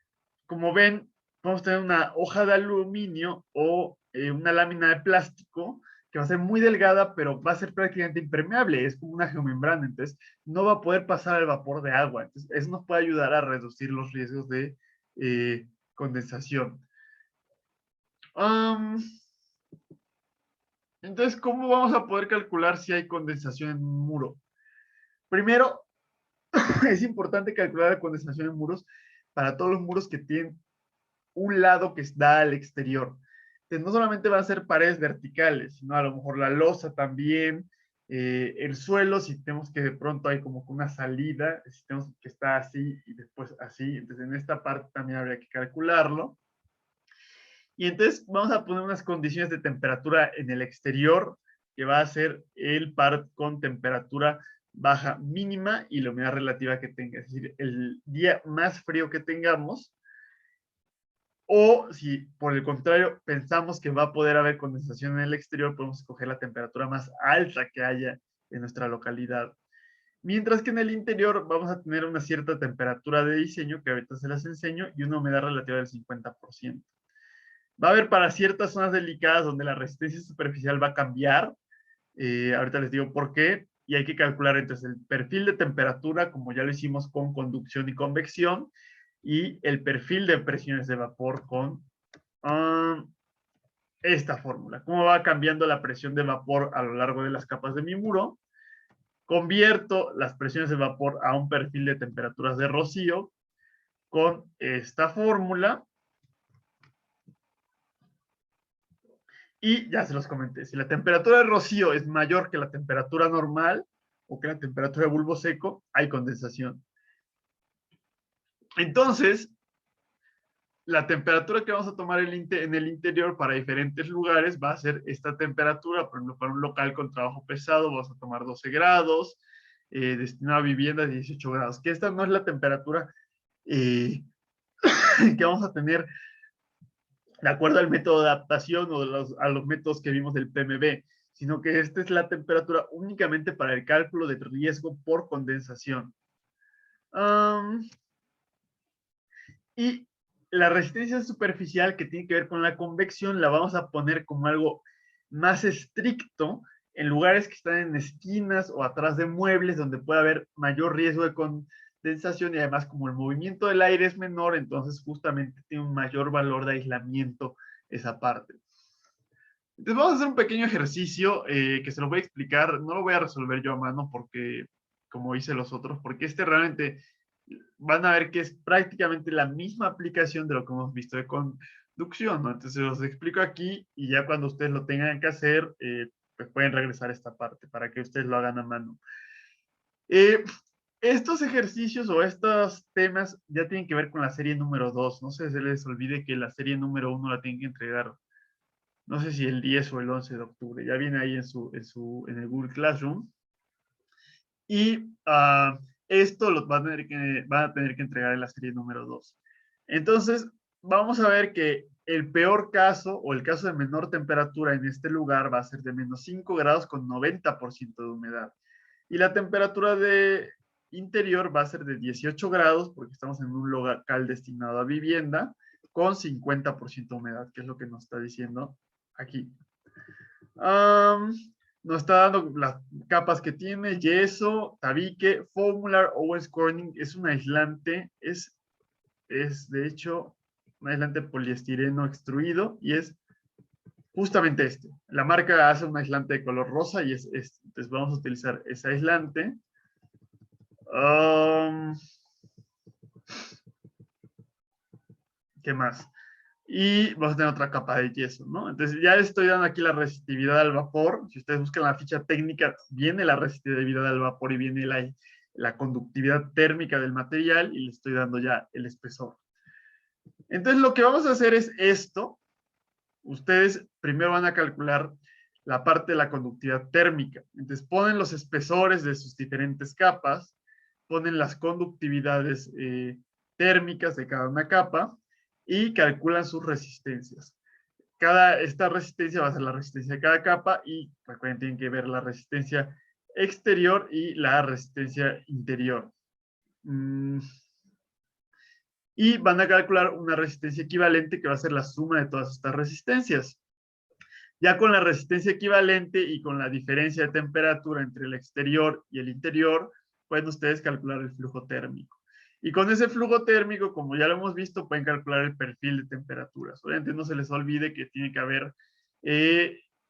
S1: como ven, vamos a tener una hoja de aluminio o una lámina de plástico que va a ser muy delgada, pero va a ser prácticamente impermeable, es como una geomembrana, entonces no va a poder pasar el vapor de agua. Entonces, eso nos puede ayudar a reducir los riesgos de condensación. Entonces, ¿cómo vamos a poder calcular si hay condensación en un muro? Primero, es importante calcular la condensación en muros para todos los muros que tienen un lado que da al exterior. Entonces, no solamente van a ser paredes verticales, sino a lo mejor la losa también, el suelo, si tenemos que de pronto hay como una salida, si tenemos que estar así y después así, entonces en esta parte también habría que calcularlo. Y entonces vamos a poner unas condiciones de temperatura en el exterior, que va a ser el par con temperatura baja mínima y la humedad relativa que tenga. Es decir, el día más frío que tengamos, o si por el contrario pensamos que va a poder haber condensación en el exterior, podemos escoger la temperatura más alta que haya en nuestra localidad. Mientras que en el interior vamos a tener una cierta temperatura de diseño, que ahorita se las enseño, y una humedad relativa del 50%. Va a haber para ciertas zonas delicadas donde la resistencia superficial va a cambiar. Ahorita les digo por qué. Y hay que calcular entonces el perfil de temperatura, como ya lo hicimos con conducción y convección, y el perfil de presiones de vapor con esta fórmula. Cómo va cambiando la presión de vapor a lo largo de las capas de mi muro. Convierto las presiones de vapor a un perfil de temperaturas de rocío con esta fórmula. Y ya se los comenté, si la temperatura de rocío es mayor que la temperatura normal o que la temperatura de bulbo seco, hay condensación. Entonces, la temperatura que vamos a tomar en el interior para diferentes lugares va a ser esta temperatura. Por ejemplo, para un local con trabajo pesado vamos a tomar 12 grados, destinado a viviendas 18 grados, que esta no es la temperatura que vamos a tener de acuerdo al método de adaptación o a los métodos que vimos del PMB, sino que esta es la temperatura únicamente para el cálculo de riesgo por condensación. Y la resistencia superficial que tiene que ver con la convección la vamos a poner como algo más estricto en lugares que están en esquinas o atrás de muebles donde puede haber mayor riesgo de condensación y además como el movimiento del aire es menor, entonces justamente tiene un mayor valor de aislamiento esa parte. Entonces vamos a hacer un pequeño ejercicio que se lo voy a explicar, no lo voy a resolver yo a mano porque como hice los otros, porque realmente van a ver que es prácticamente la misma aplicación de lo que hemos visto de conducción, ¿no? Entonces los explico aquí y ya cuando ustedes lo tengan que hacer, pues pueden regresar a esta parte para que ustedes lo hagan a mano. Estos ejercicios o estos temas ya tienen que ver con la serie número 2. No se les olvide que la serie número 1 la tienen que entregar, no sé si el 10 o el 11 de octubre. Ya viene ahí en el Google Classroom. Y esto lo van a tener que entregar en la serie número 2. Entonces, vamos a ver que el peor caso o el caso de menor temperatura en este lugar va a ser de menos 5 grados con 90% de humedad. Y la temperatura de interior va a ser de 18 grados, porque estamos en un local destinado a vivienda, con 50% de humedad, que es lo que nos está diciendo aquí. Nos está dando las capas que tiene: yeso, tabique, Foamular, Owens Corning. Es un aislante, es de hecho un aislante poliestireno extruido, y es justamente este. La marca hace un aislante de color rosa y es este. Entonces vamos a utilizar ese aislante. ¿Qué más? Y vamos a tener otra capa de yeso, ¿no? Entonces ya estoy dando aquí la resistividad al vapor. Si ustedes buscan la ficha técnica, viene la resistividad al vapor y viene la conductividad térmica del material, y le estoy dando ya el espesor. Entonces lo que vamos a hacer es esto. Ustedes primero van a calcular la parte de la conductividad térmica. Entonces ponen los espesores de sus diferentes capas, ponen las conductividades térmicas de cada una capa y calculan sus resistencias. Esta resistencia va a ser la resistencia de cada capa, y recuerden, tienen que ver la resistencia exterior y la resistencia interior. Y van a calcular una resistencia equivalente, que va a ser la suma de todas estas resistencias. Ya con la resistencia equivalente y con la diferencia de temperatura entre el exterior y el interior, pueden ustedes calcular el flujo térmico. Y con ese flujo térmico, como ya lo hemos visto, pueden calcular el perfil de temperaturas. Obviamente no se les olvide que tiene que haber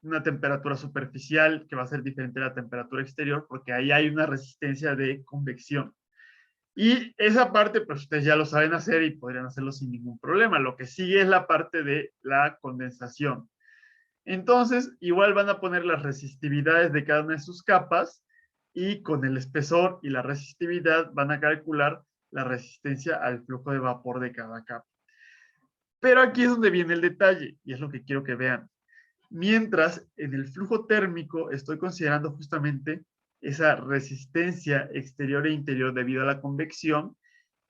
S1: una temperatura superficial que va a ser diferente a la temperatura exterior, porque ahí hay una resistencia de convección. Y esa parte, pues ustedes ya lo saben hacer y podrían hacerlo sin ningún problema. Lo que sigue es la parte de la condensación. Entonces, igual van a poner las resistividades de cada una de sus capas, y con el espesor y la resistividad van a calcular la resistencia al flujo de vapor de cada capa. Pero aquí es donde viene el detalle, y es lo que quiero que vean. Mientras en el flujo térmico estoy considerando justamente esa resistencia exterior e interior debido a la convección,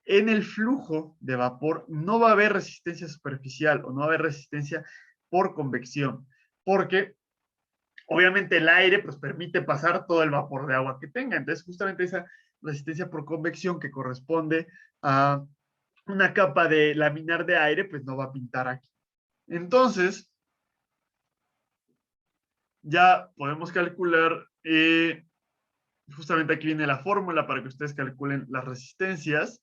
S1: en el flujo de vapor no va a haber resistencia superficial, o no va a haber resistencia por convección, porque obviamente el aire pues permite pasar todo el vapor de agua que tenga. Entonces justamente esa resistencia por convección, que corresponde a una capa de laminar de aire, pues no va a pintar aquí. Entonces ya podemos calcular, justamente aquí viene la fórmula para que ustedes calculen las resistencias.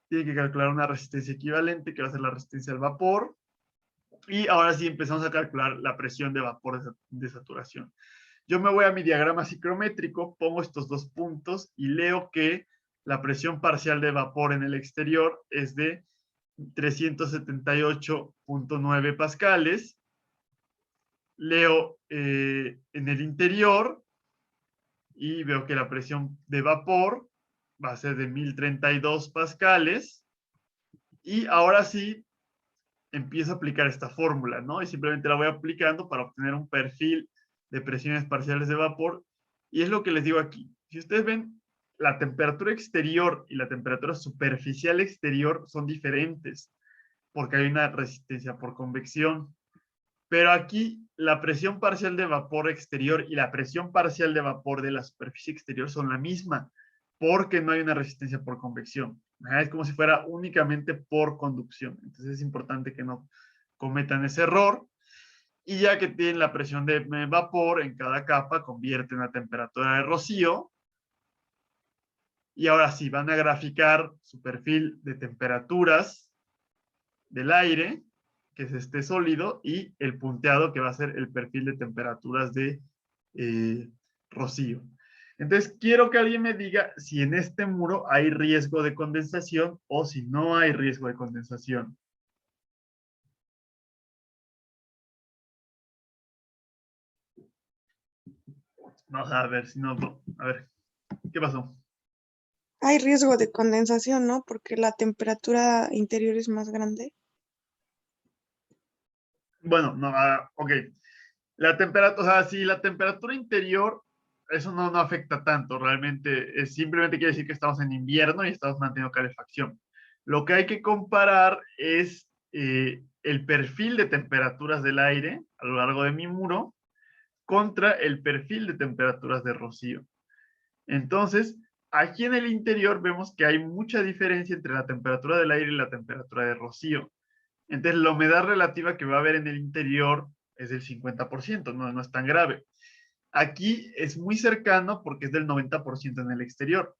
S1: Tienen que calcular una resistencia equivalente, que va a ser la resistencia al vapor. Y ahora sí empezamos a calcular la presión de vapor de saturación. Yo me voy a mi diagrama ciclométrico, pongo estos dos puntos y leo que la presión parcial de vapor en el exterior es de 378.9 pascales. Leo en el interior y veo que la presión de vapor va a ser de 1032 pascales. Y ahora sí empiezo a aplicar esta fórmula, ¿no? Y simplemente la voy aplicando para obtener un perfil de presiones parciales de vapor. Y es lo que les digo aquí. Si ustedes ven, la temperatura exterior y la temperatura superficial exterior son diferentes, porque hay una resistencia por convección. Pero aquí la presión parcial de vapor exterior y la presión parcial de vapor de la superficie exterior son la misma, porque no hay una resistencia por convección. Es como si fuera únicamente por conducción. Entonces es importante que no cometan ese error. Y ya que tienen la presión de vapor en cada capa, convierten a temperatura de rocío. Y ahora sí, van a graficar su perfil de temperaturas del aire, que es este sólido, y el punteado, que va a ser el perfil de temperaturas de rocío. Entonces, quiero que alguien me diga si en este muro hay riesgo de condensación o si no hay riesgo de condensación. Vamos a ver si no. A ver, ¿qué pasó?
S4: Hay riesgo de condensación, ¿no? Porque la temperatura interior es más grande.
S1: Bueno, no, ok. La temperatura, o sea, si la temperatura interior, eso no afecta tanto, realmente simplemente quiere decir que estamos en invierno y estamos manteniendo calefacción. Lo que hay que comparar es el perfil de temperaturas del aire a lo largo de mi muro, contra el perfil de temperaturas de rocío. Entonces, aquí en el interior vemos que hay mucha diferencia entre la temperatura del aire y la temperatura de rocío. Entonces, la humedad relativa que va a haber en el interior es del 50%, no es tan grave. Aquí es muy cercano porque es del 90% en el exterior.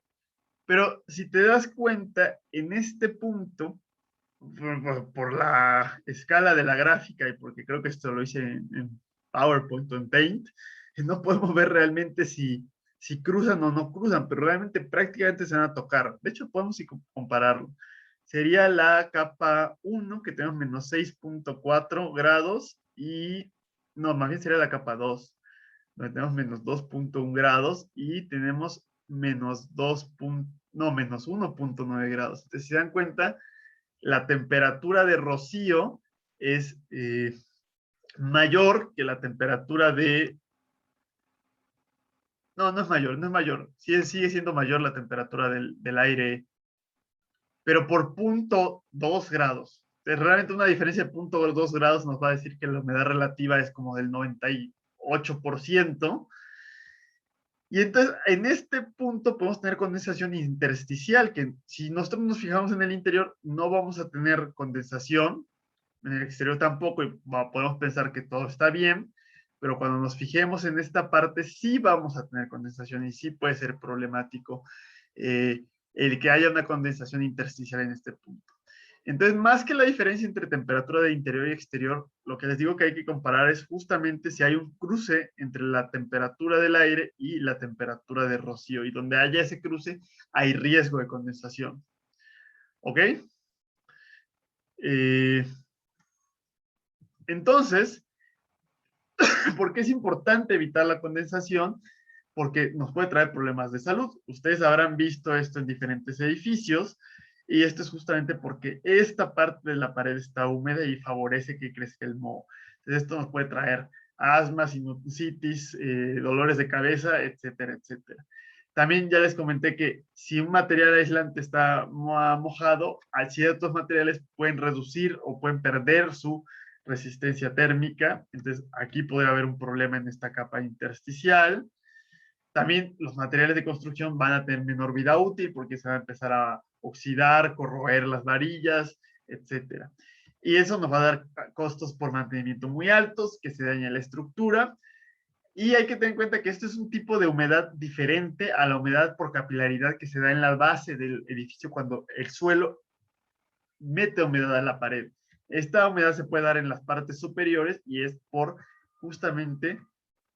S1: Pero si te das cuenta, en este punto, por la escala de la gráfica y porque creo que esto lo hice en PowerPoint o en Paint, no podemos ver realmente si cruzan o no cruzan, pero realmente prácticamente se van a tocar. De hecho, podemos compararlo. Sería la capa 1, que tenemos menos 6.4 grados, y no, más bien sería la capa 2, donde tenemos menos 2.1 grados y tenemos menos 2. No, menos 1.9 grados. Entonces, si se dan cuenta, la temperatura de rocío es mayor que la temperatura de... No es mayor. Sigue siendo mayor la temperatura del aire, pero por 0.2 grados. Entonces, realmente una diferencia de 0.2 grados nos va a decir que la humedad relativa es como del 98%. Y entonces, en este punto podemos tener condensación intersticial, que si nosotros nos fijamos en el interior, no vamos a tener condensación, en el exterior tampoco, y podemos pensar que todo está bien, pero cuando nos fijemos en esta parte, sí vamos a tener condensación y sí puede ser problemático el que haya una condensación intersticial en este punto. Entonces, más que la diferencia entre temperatura de interior y exterior, lo que les digo que hay que comparar es justamente si hay un cruce entre la temperatura del aire y la temperatura de rocío, y donde haya ese cruce hay riesgo de condensación. ¿Ok? Entonces, ¿por qué es importante evitar la condensación? Porque nos puede traer problemas de salud. Ustedes habrán visto esto en diferentes edificios, y esto es justamente porque esta parte de la pared está húmeda y favorece que crezca el moho. Entonces, esto nos puede traer asma, sinusitis, dolores de cabeza, etcétera, etcétera. También ya les comenté que si un material aislante está mojado, ciertos materiales pueden reducir o pueden perder su resistencia térmica. Entonces, aquí podría haber un problema en esta capa intersticial. También los materiales de construcción van a tener menor vida útil porque se van a empezar a oxidar, corroer las varillas, etcétera. Y eso nos va a dar costos por mantenimiento muy altos, que se daña la estructura. Y hay que tener en cuenta que esto es un tipo de humedad diferente a la humedad por capilaridad que se da en la base del edificio cuando el suelo mete humedad a la pared. Esta humedad se puede dar en las partes superiores y es por justamente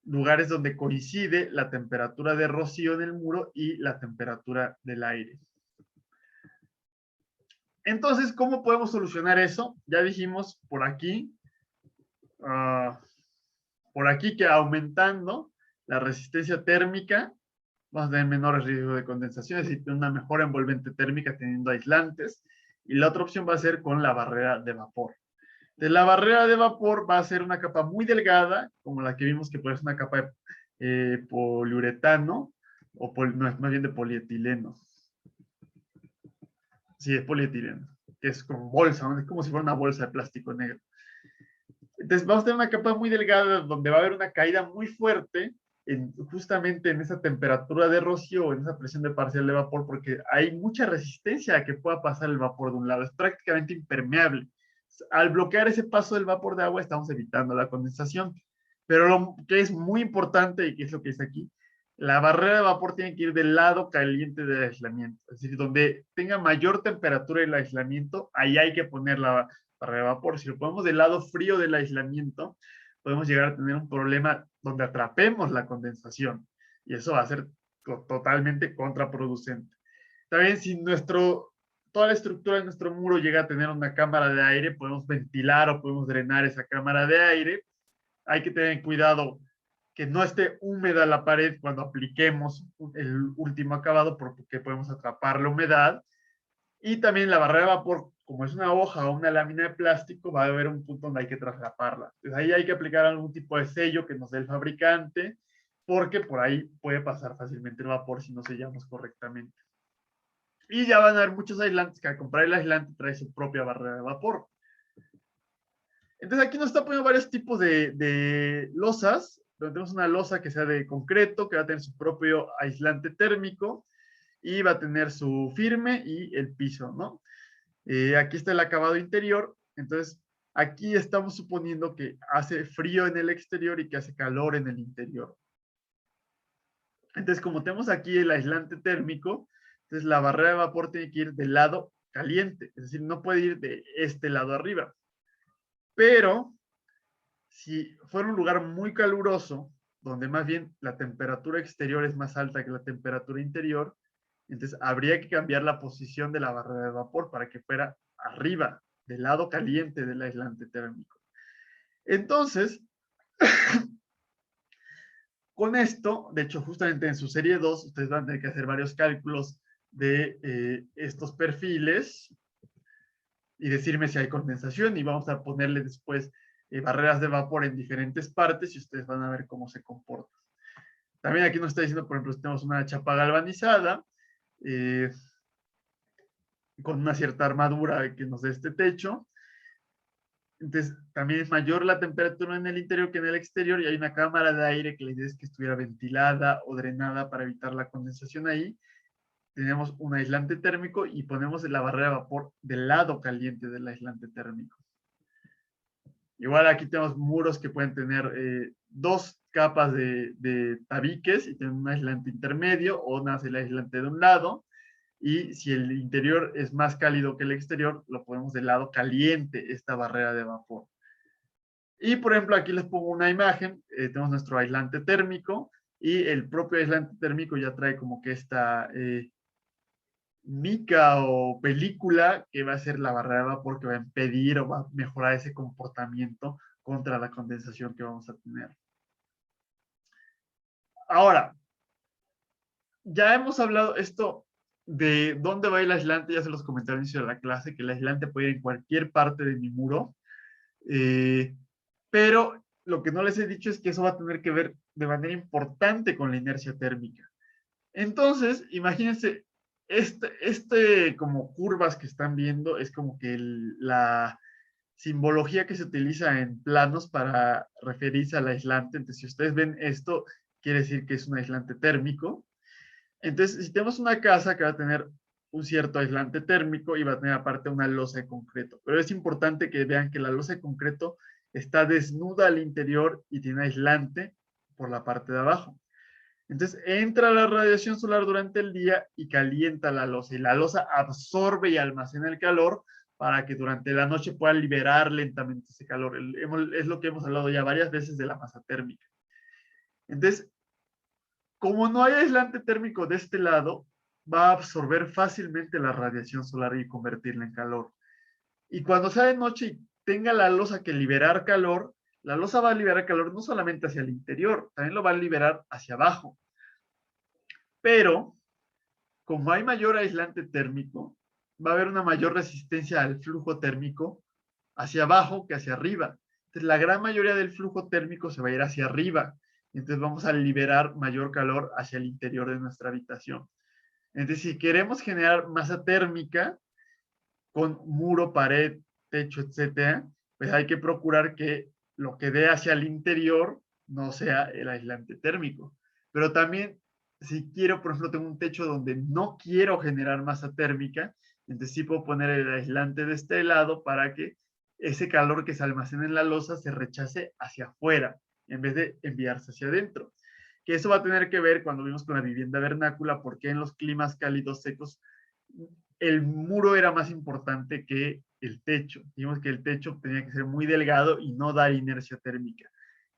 S1: lugares donde coincide la temperatura de rocío en el muro y la temperatura del aire. Entonces, ¿cómo podemos solucionar eso? Ya dijimos por aquí que aumentando la resistencia térmica vamos a tener menores riesgos de condensación, es decir, una mejor envolvente térmica teniendo aislantes. Y la otra opción va a ser con la barrera de vapor. De la barrera de vapor va a ser una capa muy delgada, como la que vimos que puede ser una capa de poliuretano, o no, es más bien de polietileno. Sí, es polietileno, que es como bolsa, ¿no? Es como si fuera una bolsa de plástico negro. Entonces vamos a tener una capa muy delgada donde va a haber una caída muy fuerte justamente en esa temperatura de rocío, en esa presión de parcial de vapor, porque hay mucha resistencia a que pueda pasar el vapor de un lado, es prácticamente impermeable. Al bloquear ese paso del vapor de agua estamos evitando la condensación. Pero lo que es muy importante, y que es lo que dice aquí, la barrera de vapor tiene que ir del lado caliente del aislamiento. Es decir, donde tenga mayor temperatura el aislamiento, ahí hay que poner la barrera de vapor. Si lo ponemos del lado frío del aislamiento, podemos llegar a tener un problema donde atrapemos la condensación. Y eso va a ser totalmente contraproducente. También si toda la estructura de nuestro muro llega a tener una cámara de aire, podemos ventilar o podemos drenar esa cámara de aire. Hay que tener cuidado que no esté húmeda la pared cuando apliquemos el último acabado, porque podemos atrapar la humedad. Y también la barrera de vapor, como es una hoja o una lámina de plástico, va a haber un punto donde hay que traslaparla. Entonces ahí hay que aplicar algún tipo de sello que nos dé el fabricante, porque por ahí puede pasar fácilmente el vapor si no sellamos correctamente. Y ya van a haber muchos aislantes que al comprar el aislante trae su propia barrera de vapor. Entonces aquí nos está poniendo varios tipos de losas. Tenemos una losa que sea de concreto, que va a tener su propio aislante térmico. y va a tener su firme y el piso, ¿no? Aquí está el acabado interior, entonces aquí estamos suponiendo que hace frío en el exterior y que hace calor en el interior. Entonces, como tenemos aquí el aislante térmico, entonces la barrera de vapor tiene que ir del lado caliente, es decir, no puede ir de este lado arriba. Pero, si fuera un lugar muy caluroso, donde más bien la temperatura exterior es más alta que la temperatura interior, entonces habría que cambiar la posición de la barrera de vapor para que fuera arriba, del lado caliente del aislante térmico. Entonces, con esto, de hecho, justamente en su serie 2, ustedes van a tener que hacer varios cálculos de estos perfiles y decirme si hay condensación, y vamos a ponerle después barreras de vapor en diferentes partes y ustedes van a ver cómo se comporta. También aquí nos está diciendo, por ejemplo, si tenemos una chapa galvanizada con una cierta armadura que nos dé este techo, entonces también es mayor la temperatura en el interior que en el exterior, y hay una cámara de aire que la idea es que estuviera ventilada o drenada para evitar la condensación ahí. Tenemos un aislante térmico y ponemos la barrera de vapor del lado caliente del aislante térmico. Igual aquí tenemos muros que pueden tener dos capas de tabiques y tener un aislante intermedio, o nace el aislante de un lado, y si el interior es más cálido que el exterior, lo ponemos del lado caliente, esta barrera de vapor. Y por ejemplo, aquí les pongo una imagen, tenemos nuestro aislante térmico, y el propio aislante térmico ya trae como que esta mica o película que va a ser la barrera de vapor, que va a impedir o va a mejorar ese comportamiento contra la condensación que vamos a tener. Ahora, ya hemos hablado esto de dónde va el aislante, ya se los comenté al inicio de la clase, que el aislante puede ir en cualquier parte de mi muro, pero lo que no les he dicho es que eso va a tener que ver de manera importante con la inercia térmica. Entonces, imagínense, como curvas que están viendo es como que la simbología que se utiliza en planos para referirse al aislante. Entonces, si ustedes ven esto, quiere decir que es un aislante térmico. Entonces, si tenemos una casa que va a tener un cierto aislante térmico y va a tener aparte una losa de concreto, pero es importante que vean que la losa de concreto está desnuda al interior y tiene aislante por la parte de abajo. Entonces entra la radiación solar durante el día y calienta la losa, y la losa absorbe y almacena el calor para que durante la noche pueda liberar lentamente ese calor. Es lo que hemos hablado ya varias veces de la masa térmica. Entonces, como no hay aislante térmico de este lado, va a absorber fácilmente la radiación solar y convertirla en calor. Y cuando sea de noche y tenga la losa que liberar calor, la losa va a liberar calor no solamente hacia el interior, también lo va a liberar hacia abajo. Pero, como hay mayor aislante térmico, va a haber una mayor resistencia al flujo térmico hacia abajo que hacia arriba. Entonces, la gran mayoría del flujo térmico se va a ir hacia arriba. Entonces, vamos a liberar mayor calor hacia el interior de nuestra habitación. Entonces, si queremos generar masa térmica con muro, pared, techo, etcétera, pues hay que procurar que lo que dé hacia el interior no sea el aislante térmico. Pero también, si quiero, por ejemplo, tengo un techo donde no quiero generar masa térmica, entonces sí puedo poner el aislante de este lado para que ese calor que se almacena en la losa se rechace hacia afuera, en vez de enviarse hacia adentro. Que eso va a tener que ver cuando vimos con la vivienda vernácula, porque en los climas cálidos secos el muro era más importante que el techo. Dijimos que el techo tenía que ser muy delgado y no dar inercia térmica.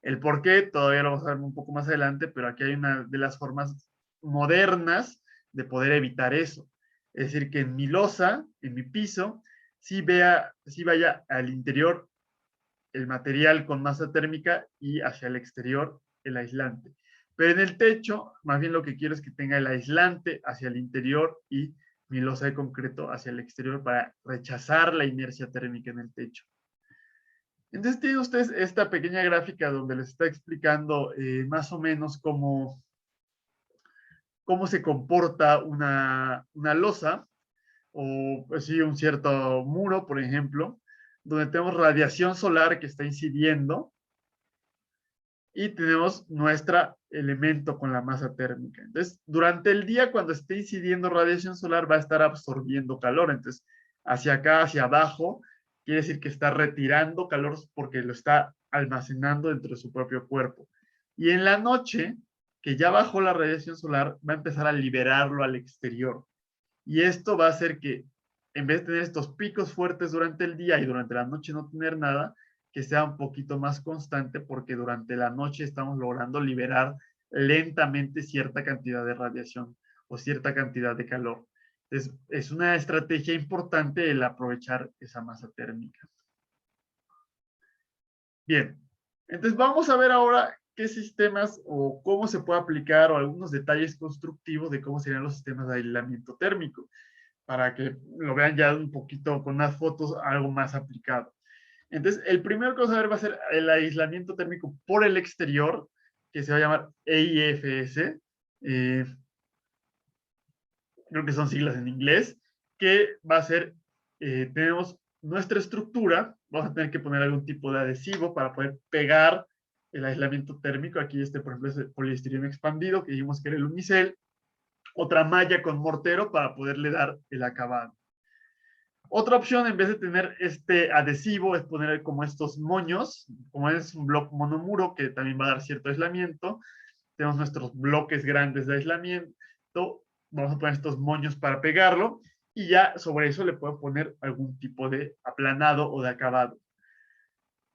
S1: El por qué todavía lo vamos a ver un poco más adelante, pero aquí hay una de las formas modernas de poder evitar eso. Es decir, que en mi losa, en mi piso, sí vaya al interior el material con masa térmica y hacia el exterior el aislante. Pero en el techo, más bien lo que quiero es que tenga el aislante hacia el interior y mi losa de concreto hacia el exterior para rechazar la inercia térmica en el techo. Entonces tienen ustedes esta pequeña gráfica donde les está explicando más o menos cómo se comporta una losa, o pues, sí, un cierto muro, por ejemplo, donde tenemos radiación solar que está incidiendo y tenemos nuestro elemento con la masa térmica. Entonces, durante el día, cuando esté incidiendo radiación solar, va a estar absorbiendo calor. Entonces, hacia acá, hacia abajo, quiere decir que está retirando calor porque lo está almacenando dentro de su propio cuerpo. Y en la noche, que ya bajó la radiación solar, va a empezar a liberarlo al exterior. Y esto va a hacer que, en vez de tener estos picos fuertes durante el día y durante la noche no tener nada, que sea un poquito más constante, porque durante la noche estamos logrando liberar lentamente cierta cantidad de radiación o cierta cantidad de calor. Entonces, es una estrategia importante el aprovechar esa masa térmica. Bien, entonces vamos a ver ahora qué sistemas o cómo se puede aplicar o algunos detalles constructivos de cómo serían los sistemas de aislamiento térmico, para que lo vean ya un poquito con unas fotos, algo más aplicado. Entonces, el primero que vamos a ver va a ser el aislamiento térmico por el exterior, que se va a llamar EIFS. Creo que son siglas en inglés, que va a ser, tenemos nuestra estructura, vamos a tener que poner algún tipo de adhesivo para poder pegar el aislamiento térmico. Aquí por ejemplo, es el poliestireno expandido, que dijimos que era el unicel. Otra malla con mortero para poderle dar el acabado. Otra opción, en vez de tener este adhesivo, es poner como estos moños, como es un bloque monomuro que también va a dar cierto aislamiento. Tenemos nuestros bloques grandes de aislamiento, vamos a poner estos moños para pegarlo, y ya sobre eso le puedo poner algún tipo de aplanado o de acabado.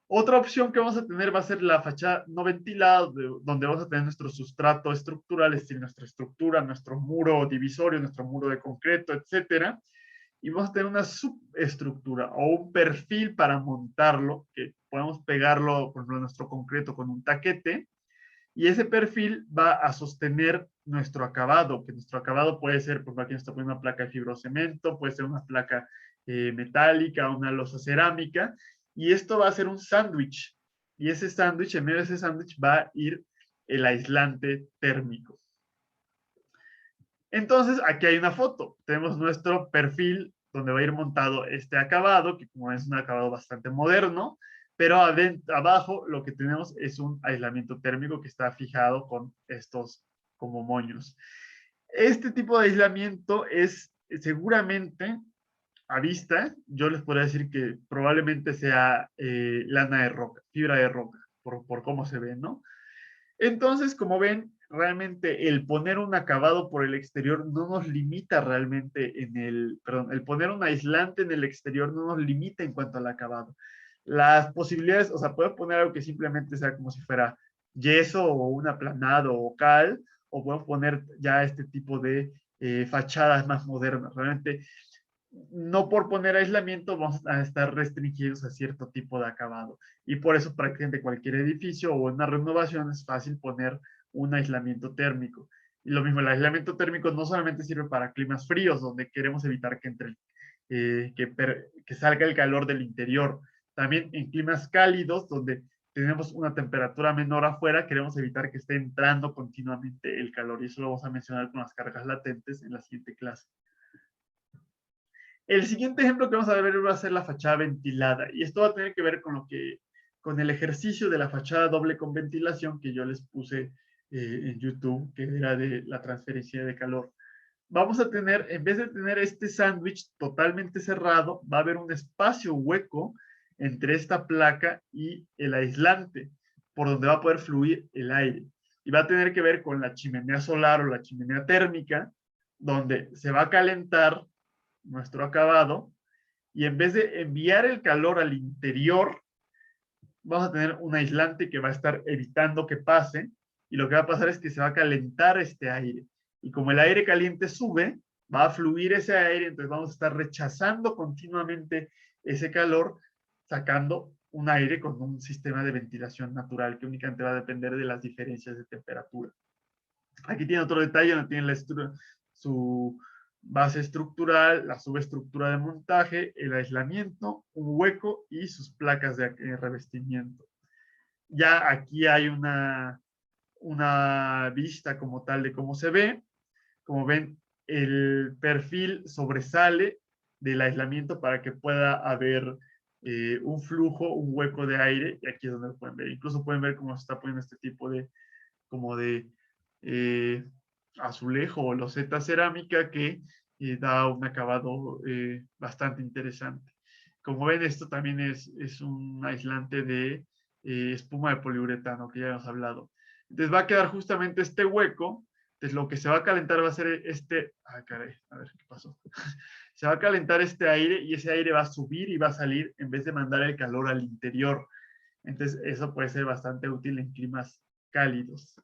S1: Otra opción que vamos a tener va a ser la fachada no ventilada, donde vamos a tener nuestro sustrato estructural, es decir, nuestra estructura, nuestro muro divisorio, nuestro muro de concreto, etcétera. Y vamos a tener una subestructura o un perfil para montarlo, que podemos pegarlo, por ejemplo, a nuestro concreto con un taquete, y ese perfil va a sostener nuestro acabado, que nuestro acabado puede ser, por ejemplo, aquí está poniendo una placa de fibrocemento, puede ser una placa metálica, una losa cerámica, y esto va a ser un sándwich, y ese sándwich, en medio de ese sándwich va a ir el aislante térmico. Entonces, aquí hay una foto. Tenemos nuestro perfil donde va a ir montado este acabado, que como es un acabado bastante moderno, pero abajo lo que tenemos es un aislamiento térmico que está fijado con estos como moños. Este tipo de aislamiento es seguramente a vista, yo les podría decir que probablemente sea lana de roca, fibra de roca, por cómo se ve, ¿no? Entonces, como ven, realmente el poner un acabado por el exterior no nos limita realmente el poner un aislante en el exterior no nos limita en cuanto al acabado. Las posibilidades, o sea, puedo poner algo que simplemente sea como si fuera yeso o un aplanado o cal, o puedo poner ya este tipo de fachadas más modernas. Realmente no por poner aislamiento vamos a estar restringidos a cierto tipo de acabado. Y por eso prácticamente cualquier edificio o una renovación es fácil poner un aislamiento térmico. Y lo mismo, el aislamiento térmico no solamente sirve para climas fríos, donde queremos evitar que entre, que salga el calor del interior. También en climas cálidos, donde tenemos una temperatura menor afuera, queremos evitar que esté entrando continuamente el calor. Y eso lo vamos a mencionar con las cargas latentes en la siguiente clase. El siguiente ejemplo que vamos a ver va a ser la fachada ventilada, y esto va a tener que ver con el ejercicio de la fachada doble con ventilación que yo les puse en YouTube, que era de la transferencia de calor. Vamos a tener, en vez de tener este sándwich totalmente cerrado, va a haber un espacio hueco entre esta placa y el aislante, por donde va a poder fluir el aire. Y va a tener que ver con la chimenea solar o la chimenea térmica, donde se va a calentar nuestro acabado, y en vez de enviar el calor al interior, vamos a tener un aislante que va a estar evitando que pase, y lo que va a pasar es que se va a calentar este aire, y como el aire caliente sube, va a fluir ese aire, entonces vamos a estar rechazando continuamente ese calor, sacando un aire con un sistema de ventilación natural que únicamente va a depender de las diferencias de temperatura. Aquí tiene otro detalle, no tiene su base estructural, la subestructura de montaje, el aislamiento, un hueco y sus placas de revestimiento. Ya aquí hay una vista como tal de cómo se ve. Como ven, el perfil sobresale del aislamiento para que pueda haber un flujo, un hueco de aire, y aquí es donde lo pueden ver. Incluso pueden ver cómo se está poniendo este tipo de, como de azulejo o loseta cerámica que da un acabado bastante interesante. Como ven, esto también es un aislante de espuma de poliuretano, que ya hemos hablado. Entonces va a quedar justamente este hueco. Entonces lo que se va a calentar va a ser este... Ah, caray, a ver qué pasó. Se va a calentar este aire y ese aire va a subir y va a salir en vez de mandar el calor al interior. Entonces eso puede ser bastante útil en climas cálidos.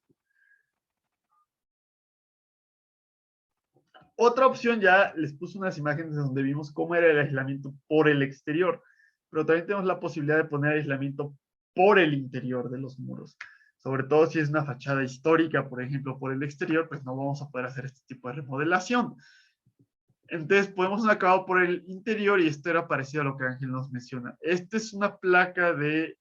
S1: Otra opción, ya les puse unas imágenes donde vimos cómo era el aislamiento por el exterior, pero también tenemos la posibilidad de poner aislamiento por el interior de los muros. Sobre todo si es una fachada histórica, por ejemplo, por el exterior, pues no vamos a poder hacer este tipo de remodelación. Entonces podemos un acabado por el interior y esto era parecido a lo que Ángel nos menciona. Esta es una placa de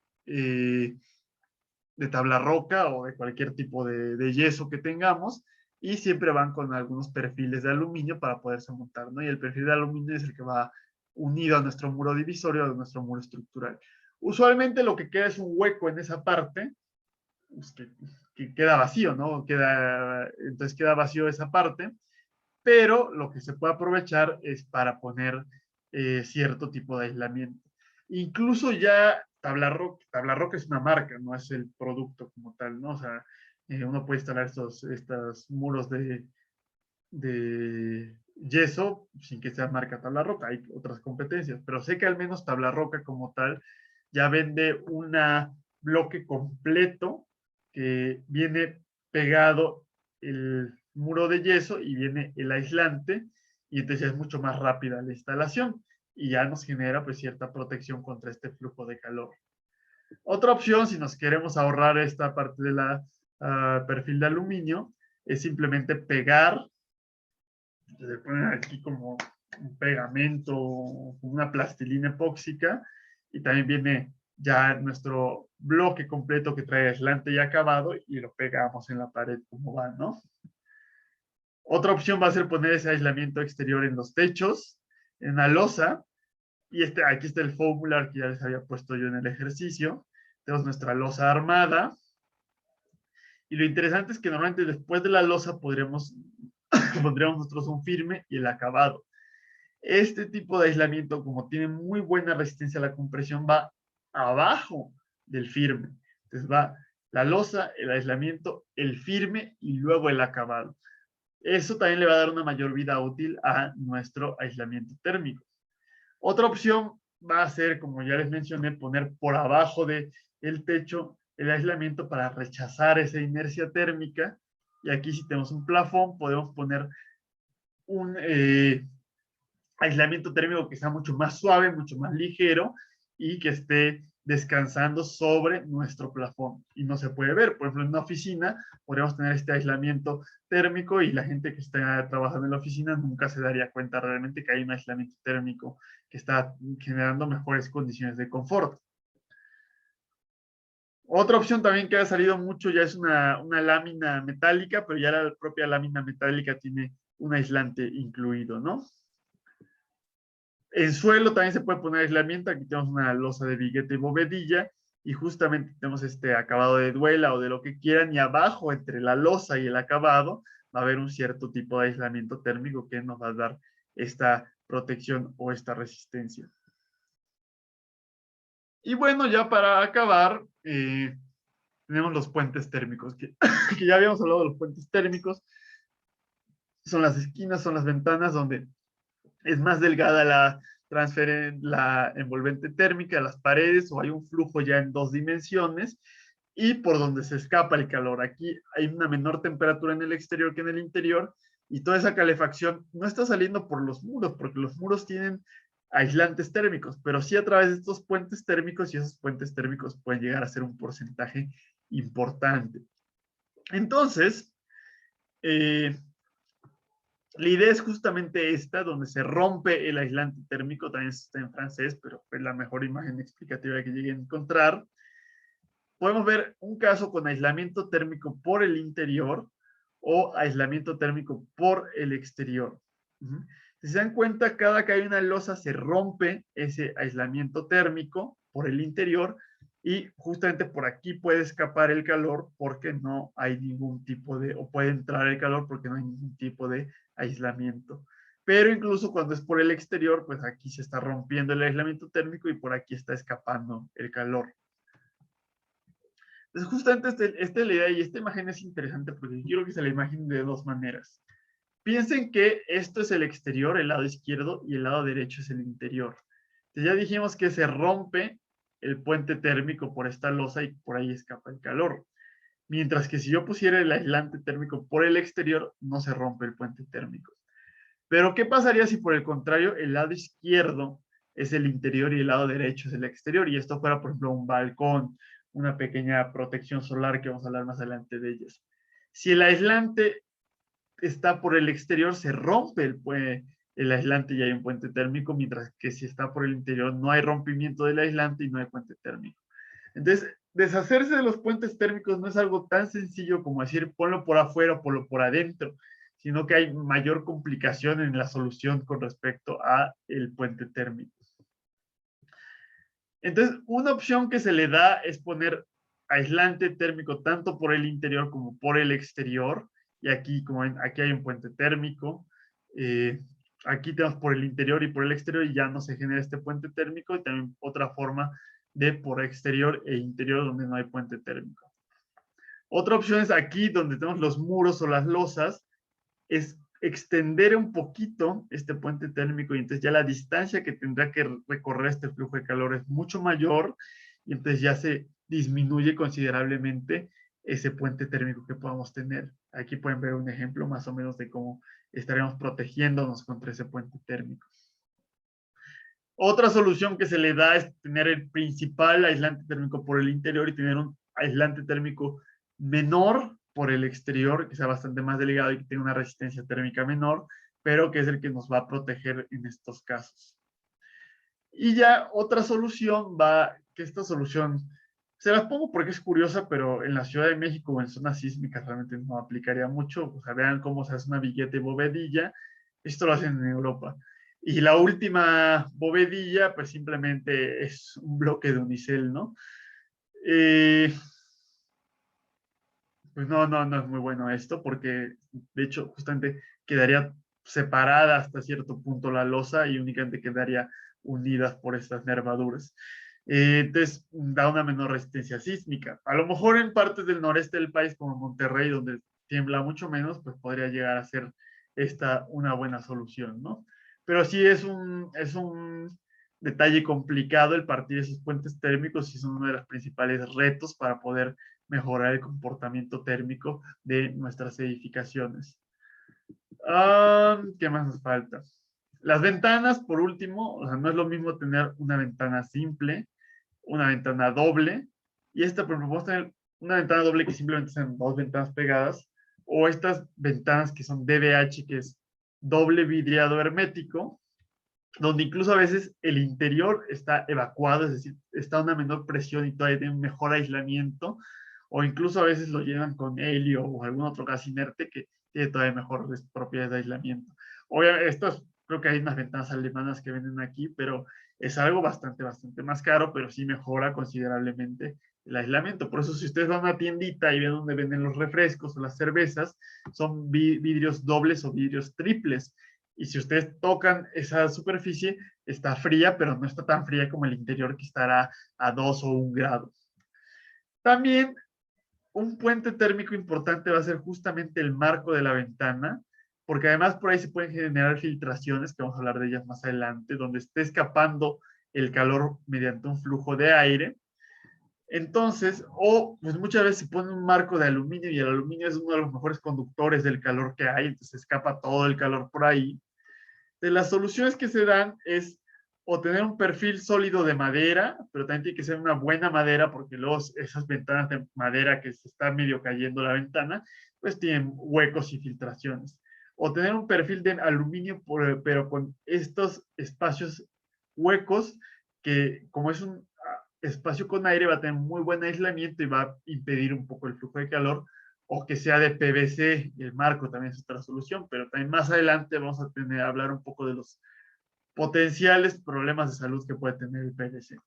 S1: tabla roca o de cualquier tipo de yeso que tengamos, y siempre van con algunos perfiles de aluminio para poderse montar, ¿no? Y el perfil de aluminio es el que va unido a nuestro muro divisorio, a nuestro muro estructural. Usualmente lo que queda es un hueco en esa parte, pues que queda vacío, ¿no? Entonces queda vacío esa parte, pero lo que se puede aprovechar es para poner cierto tipo de aislamiento. Incluso ya Tabla Roca es una marca, no es el producto como tal, ¿no? O sea, uno puede instalar estos muros de yeso sin que sea marca Tabla Roca, hay otras competencias, pero sé que al menos Tabla Roca como tal ya vende un bloque completo que viene pegado el muro de yeso y viene el aislante, y entonces es mucho más rápida la instalación y ya nos genera pues cierta protección contra este flujo de calor. Otra opción, si nos queremos ahorrar esta parte de la perfil de aluminio, es simplemente pegar, le ponen aquí como un pegamento, una plastilina epóxica, y también viene ya nuestro bloque completo que trae aislante y acabado, y lo pegamos en la pared como va, ¿no? Otra opción va a ser poner ese aislamiento exterior en los techos, en la losa, y aquí está el foamular que ya les había puesto yo en el ejercicio. Tenemos nuestra losa armada, y lo interesante es que normalmente después de la losa pondríamos nosotros un firme y el acabado. Este tipo de aislamiento, como tiene muy buena resistencia a la compresión, va abajo del firme. Entonces va la losa, el aislamiento, el firme y luego el acabado. Eso también le va a dar una mayor vida útil a nuestro aislamiento térmico. Otra opción va a ser, como ya les mencioné, poner por abajo del techo el aislamiento para rechazar esa inercia térmica. Y aquí, si tenemos un plafón, podemos poner un aislamiento térmico que sea mucho más suave, mucho más ligero, y que esté descansando sobre nuestro plafón y no se puede ver. Por ejemplo, en una oficina podríamos tener este aislamiento térmico y la gente que está trabajando en la oficina nunca se daría cuenta realmente que hay un aislamiento térmico que está generando mejores condiciones de confort. Otra opción también que ha salido mucho ya es una lámina metálica, pero ya la propia lámina metálica tiene un aislante incluido, ¿no? En suelo también se puede poner aislamiento. Aquí tenemos una losa de vigueta y bovedilla, y justamente tenemos este acabado de duela o de lo que quieran, y abajo entre la losa y el acabado va a haber un cierto tipo de aislamiento térmico que nos va a dar esta protección o esta resistencia. Y bueno, ya para acabar, tenemos los puentes térmicos, que ya habíamos hablado de los puentes térmicos. Son las esquinas, son las ventanas donde es más delgada la envolvente térmica de las paredes, o hay un flujo ya en 2 dimensiones, y por donde se escapa el calor. Aquí hay una menor temperatura en el exterior que en el interior, y toda esa calefacción no está saliendo por los muros, porque los muros tienen aislantes térmicos, pero sí a través de estos puentes térmicos, y esos puentes térmicos pueden llegar a ser un porcentaje importante. Entonces, la idea es justamente esta, donde se rompe el aislante térmico. También está en francés, pero fue la mejor imagen explicativa que llegué a encontrar. Podemos ver un caso con aislamiento térmico por el interior o aislamiento térmico por el exterior. Si se dan cuenta, cada que hay una losa se rompe ese aislamiento térmico por el interior y justamente por aquí puede escapar el calor porque no hay ningún tipo de, o puede entrar el calor porque no hay ningún tipo de aislamiento. Pero incluso cuando es por el exterior, pues aquí se está rompiendo el aislamiento térmico y por aquí está escapando el calor. Entonces justamente esta es la idea y esta imagen es interesante porque quiero que se la imaginen de dos maneras. Piensen que esto es el exterior, el lado izquierdo, y el lado derecho es el interior. Entonces ya dijimos que se rompe el puente térmico por esta losa y por ahí escapa el calor. Mientras que si yo pusiera el aislante térmico por el exterior, no se rompe el puente térmico. Pero ¿qué pasaría si por el contrario el lado izquierdo es el interior y el lado derecho es el exterior? Y esto fuera, por ejemplo, un balcón, una pequeña protección solar que vamos a hablar más adelante de ellas. Si el aislante está por el exterior, se rompe el aislante y hay un puente térmico, mientras que si está por el interior no hay rompimiento del aislante y no hay puente térmico. Entonces, deshacerse de los puentes térmicos no es algo tan sencillo como decir ponlo por afuera o ponlo por adentro, sino que hay mayor complicación en la solución con respecto a el puente térmico. Entonces, una opción que se le da es poner aislante térmico tanto por el interior como por el exterior. Y aquí, como ven, aquí hay un puente térmico. Aquí tenemos por el interior y por el exterior y ya no se genera este puente térmico. Y también otra forma de por exterior e interior donde no hay puente térmico. Otra opción es aquí donde tenemos los muros o las losas, es extender un poquito este puente térmico y entonces ya la distancia que tendrá que recorrer este flujo de calor es mucho mayor y entonces ya se disminuye considerablemente ese puente térmico que podamos tener. Aquí pueden ver un ejemplo más o menos de cómo estaremos protegiéndonos contra ese puente térmico. Otra solución que se le da es tener el principal aislante térmico por el interior y tener un aislante térmico menor por el exterior, que sea bastante más delgado y que tenga una resistencia térmica menor, pero que es el que nos va a proteger en estos casos. Y ya otra solución va, que esta solución, se las pongo porque es curiosa, pero en la Ciudad de México o en zonas sísmicas realmente no aplicaría mucho. O sea, vean cómo se hace una vigueta y bovedilla. Esto lo hacen en Europa. Y la última bovedilla, pues simplemente es un bloque de unicel, ¿no? Pues no es muy bueno esto, porque de hecho justamente quedaría separada hasta cierto punto la losa y únicamente quedaría unidas por estas nervaduras. Entonces da una menor resistencia sísmica. A lo mejor en partes del noreste del país, como Monterrey, donde tiembla mucho menos, pues podría llegar a ser esta una buena solución, ¿no? Pero sí es un detalle complicado el partir esos puentes térmicos y son uno de los principales retos para poder mejorar el comportamiento térmico de nuestras edificaciones. ¿Qué más nos falta? Las ventanas, por último, o sea, no es lo mismo tener una ventana simple, una ventana doble, y esta, por ejemplo, podemos tener una ventana doble que simplemente sean dos ventanas pegadas, o estas ventanas que son DVH, que es doble vidriado hermético, donde incluso a veces el interior está evacuado, es decir, está a una menor presión y todavía tiene un mejor aislamiento, o incluso a veces lo llenan con helio o algún otro gas inerte que tiene todavía mejores propiedades de aislamiento. Obviamente, estos, creo que hay unas ventanas alemanas que venden aquí, pero es algo bastante más caro, pero sí mejora considerablemente el aislamiento. Por eso, si ustedes van a una tiendita y ven donde venden los refrescos o las cervezas, son vidrios dobles o vidrios triples. Y si ustedes tocan esa superficie, está fría, pero no está tan fría como el interior que estará a 2 o 1 grado. También un puente térmico importante va a ser justamente el marco de la ventana, porque además por ahí se pueden generar filtraciones, que vamos a hablar de ellas más adelante, donde esté escapando el calor mediante un flujo de aire. Entonces, o pues muchas veces se pone un marco de aluminio y el aluminio es uno de los mejores conductores del calor que hay, entonces escapa todo el calor por ahí. De las soluciones que se dan es o tener un perfil sólido de madera, pero también tiene que ser una buena madera, porque luego esas ventanas de madera que se está medio cayendo la ventana, pues tienen huecos y filtraciones. O tener un perfil de aluminio, pero con estos espacios huecos, que como es un espacio con aire, va a tener muy buen aislamiento y va a impedir un poco el flujo de calor, o que sea de PVC, el marco también es otra solución, pero también más adelante vamos a hablar un poco de los potenciales problemas de salud que puede tener el PVC.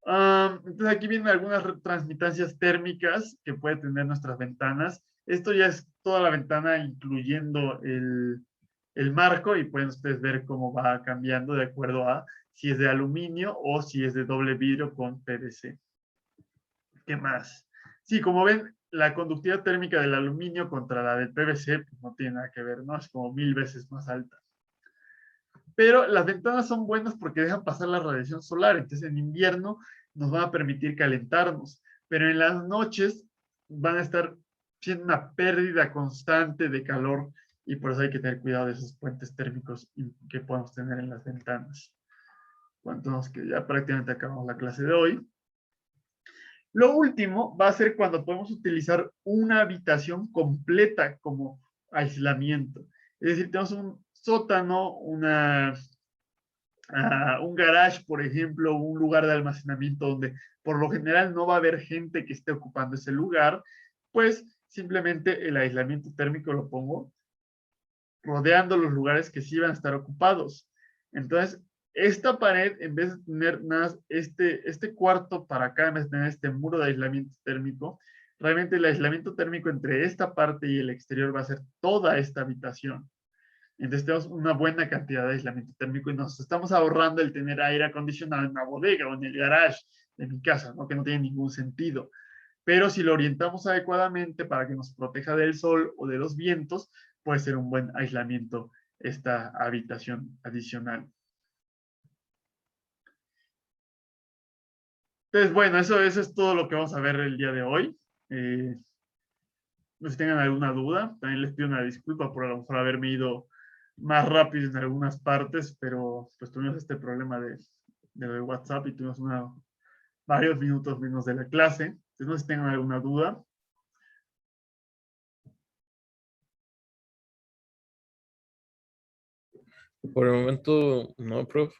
S1: Entonces aquí vienen algunas transmitancias térmicas que puede tener nuestras ventanas. Esto ya es toda la ventana incluyendo el marco y pueden ustedes ver cómo va cambiando de acuerdo a si es de aluminio o si es de doble vidrio con PVC. ¿Qué más? Sí, como ven, la conductividad térmica del aluminio contra la del PVC pues no tiene nada que ver, ¿no? Es como 1000 veces más alta. Pero las ventanas son buenas porque dejan pasar la radiación solar, entonces en invierno nos van a permitir calentarnos, pero en las noches van a estar siendo una pérdida constante de calor y por eso hay que tener cuidado de esos puentes térmicos que podemos tener en las ventanas. Entonces, que ya prácticamente acabamos la clase de hoy. Lo último va a ser cuando podemos utilizar una habitación completa como aislamiento. Es decir, tenemos un sótano, un garage, por ejemplo, un lugar de almacenamiento donde por lo general no va a haber gente que esté ocupando ese lugar, pues simplemente el aislamiento térmico lo pongo rodeando los lugares que sí van a estar ocupados. Entonces, esta pared, en vez de tener nada, este cuarto para acá, en vez de tener este muro de aislamiento térmico, realmente el aislamiento térmico entre esta parte y el exterior va a ser toda esta habitación. Entonces tenemos una buena cantidad de aislamiento térmico y nos estamos ahorrando el tener aire acondicionado en la bodega o en el garage de mi casa, ¿no? Que no tiene ningún sentido. Pero si lo orientamos adecuadamente para que nos proteja del sol o de los vientos, puede ser un buen aislamiento esta habitación adicional. Entonces, bueno, eso es todo lo que vamos a ver el día de hoy. No sé si tengan alguna duda, también les pido una disculpa por a lo mejor haberme ido más rápido en algunas partes, pero pues tuvimos este problema de WhatsApp y tuvimos varios minutos menos de la clase. Entonces, no sé si tengan alguna duda.
S2: Por el momento, no, prof.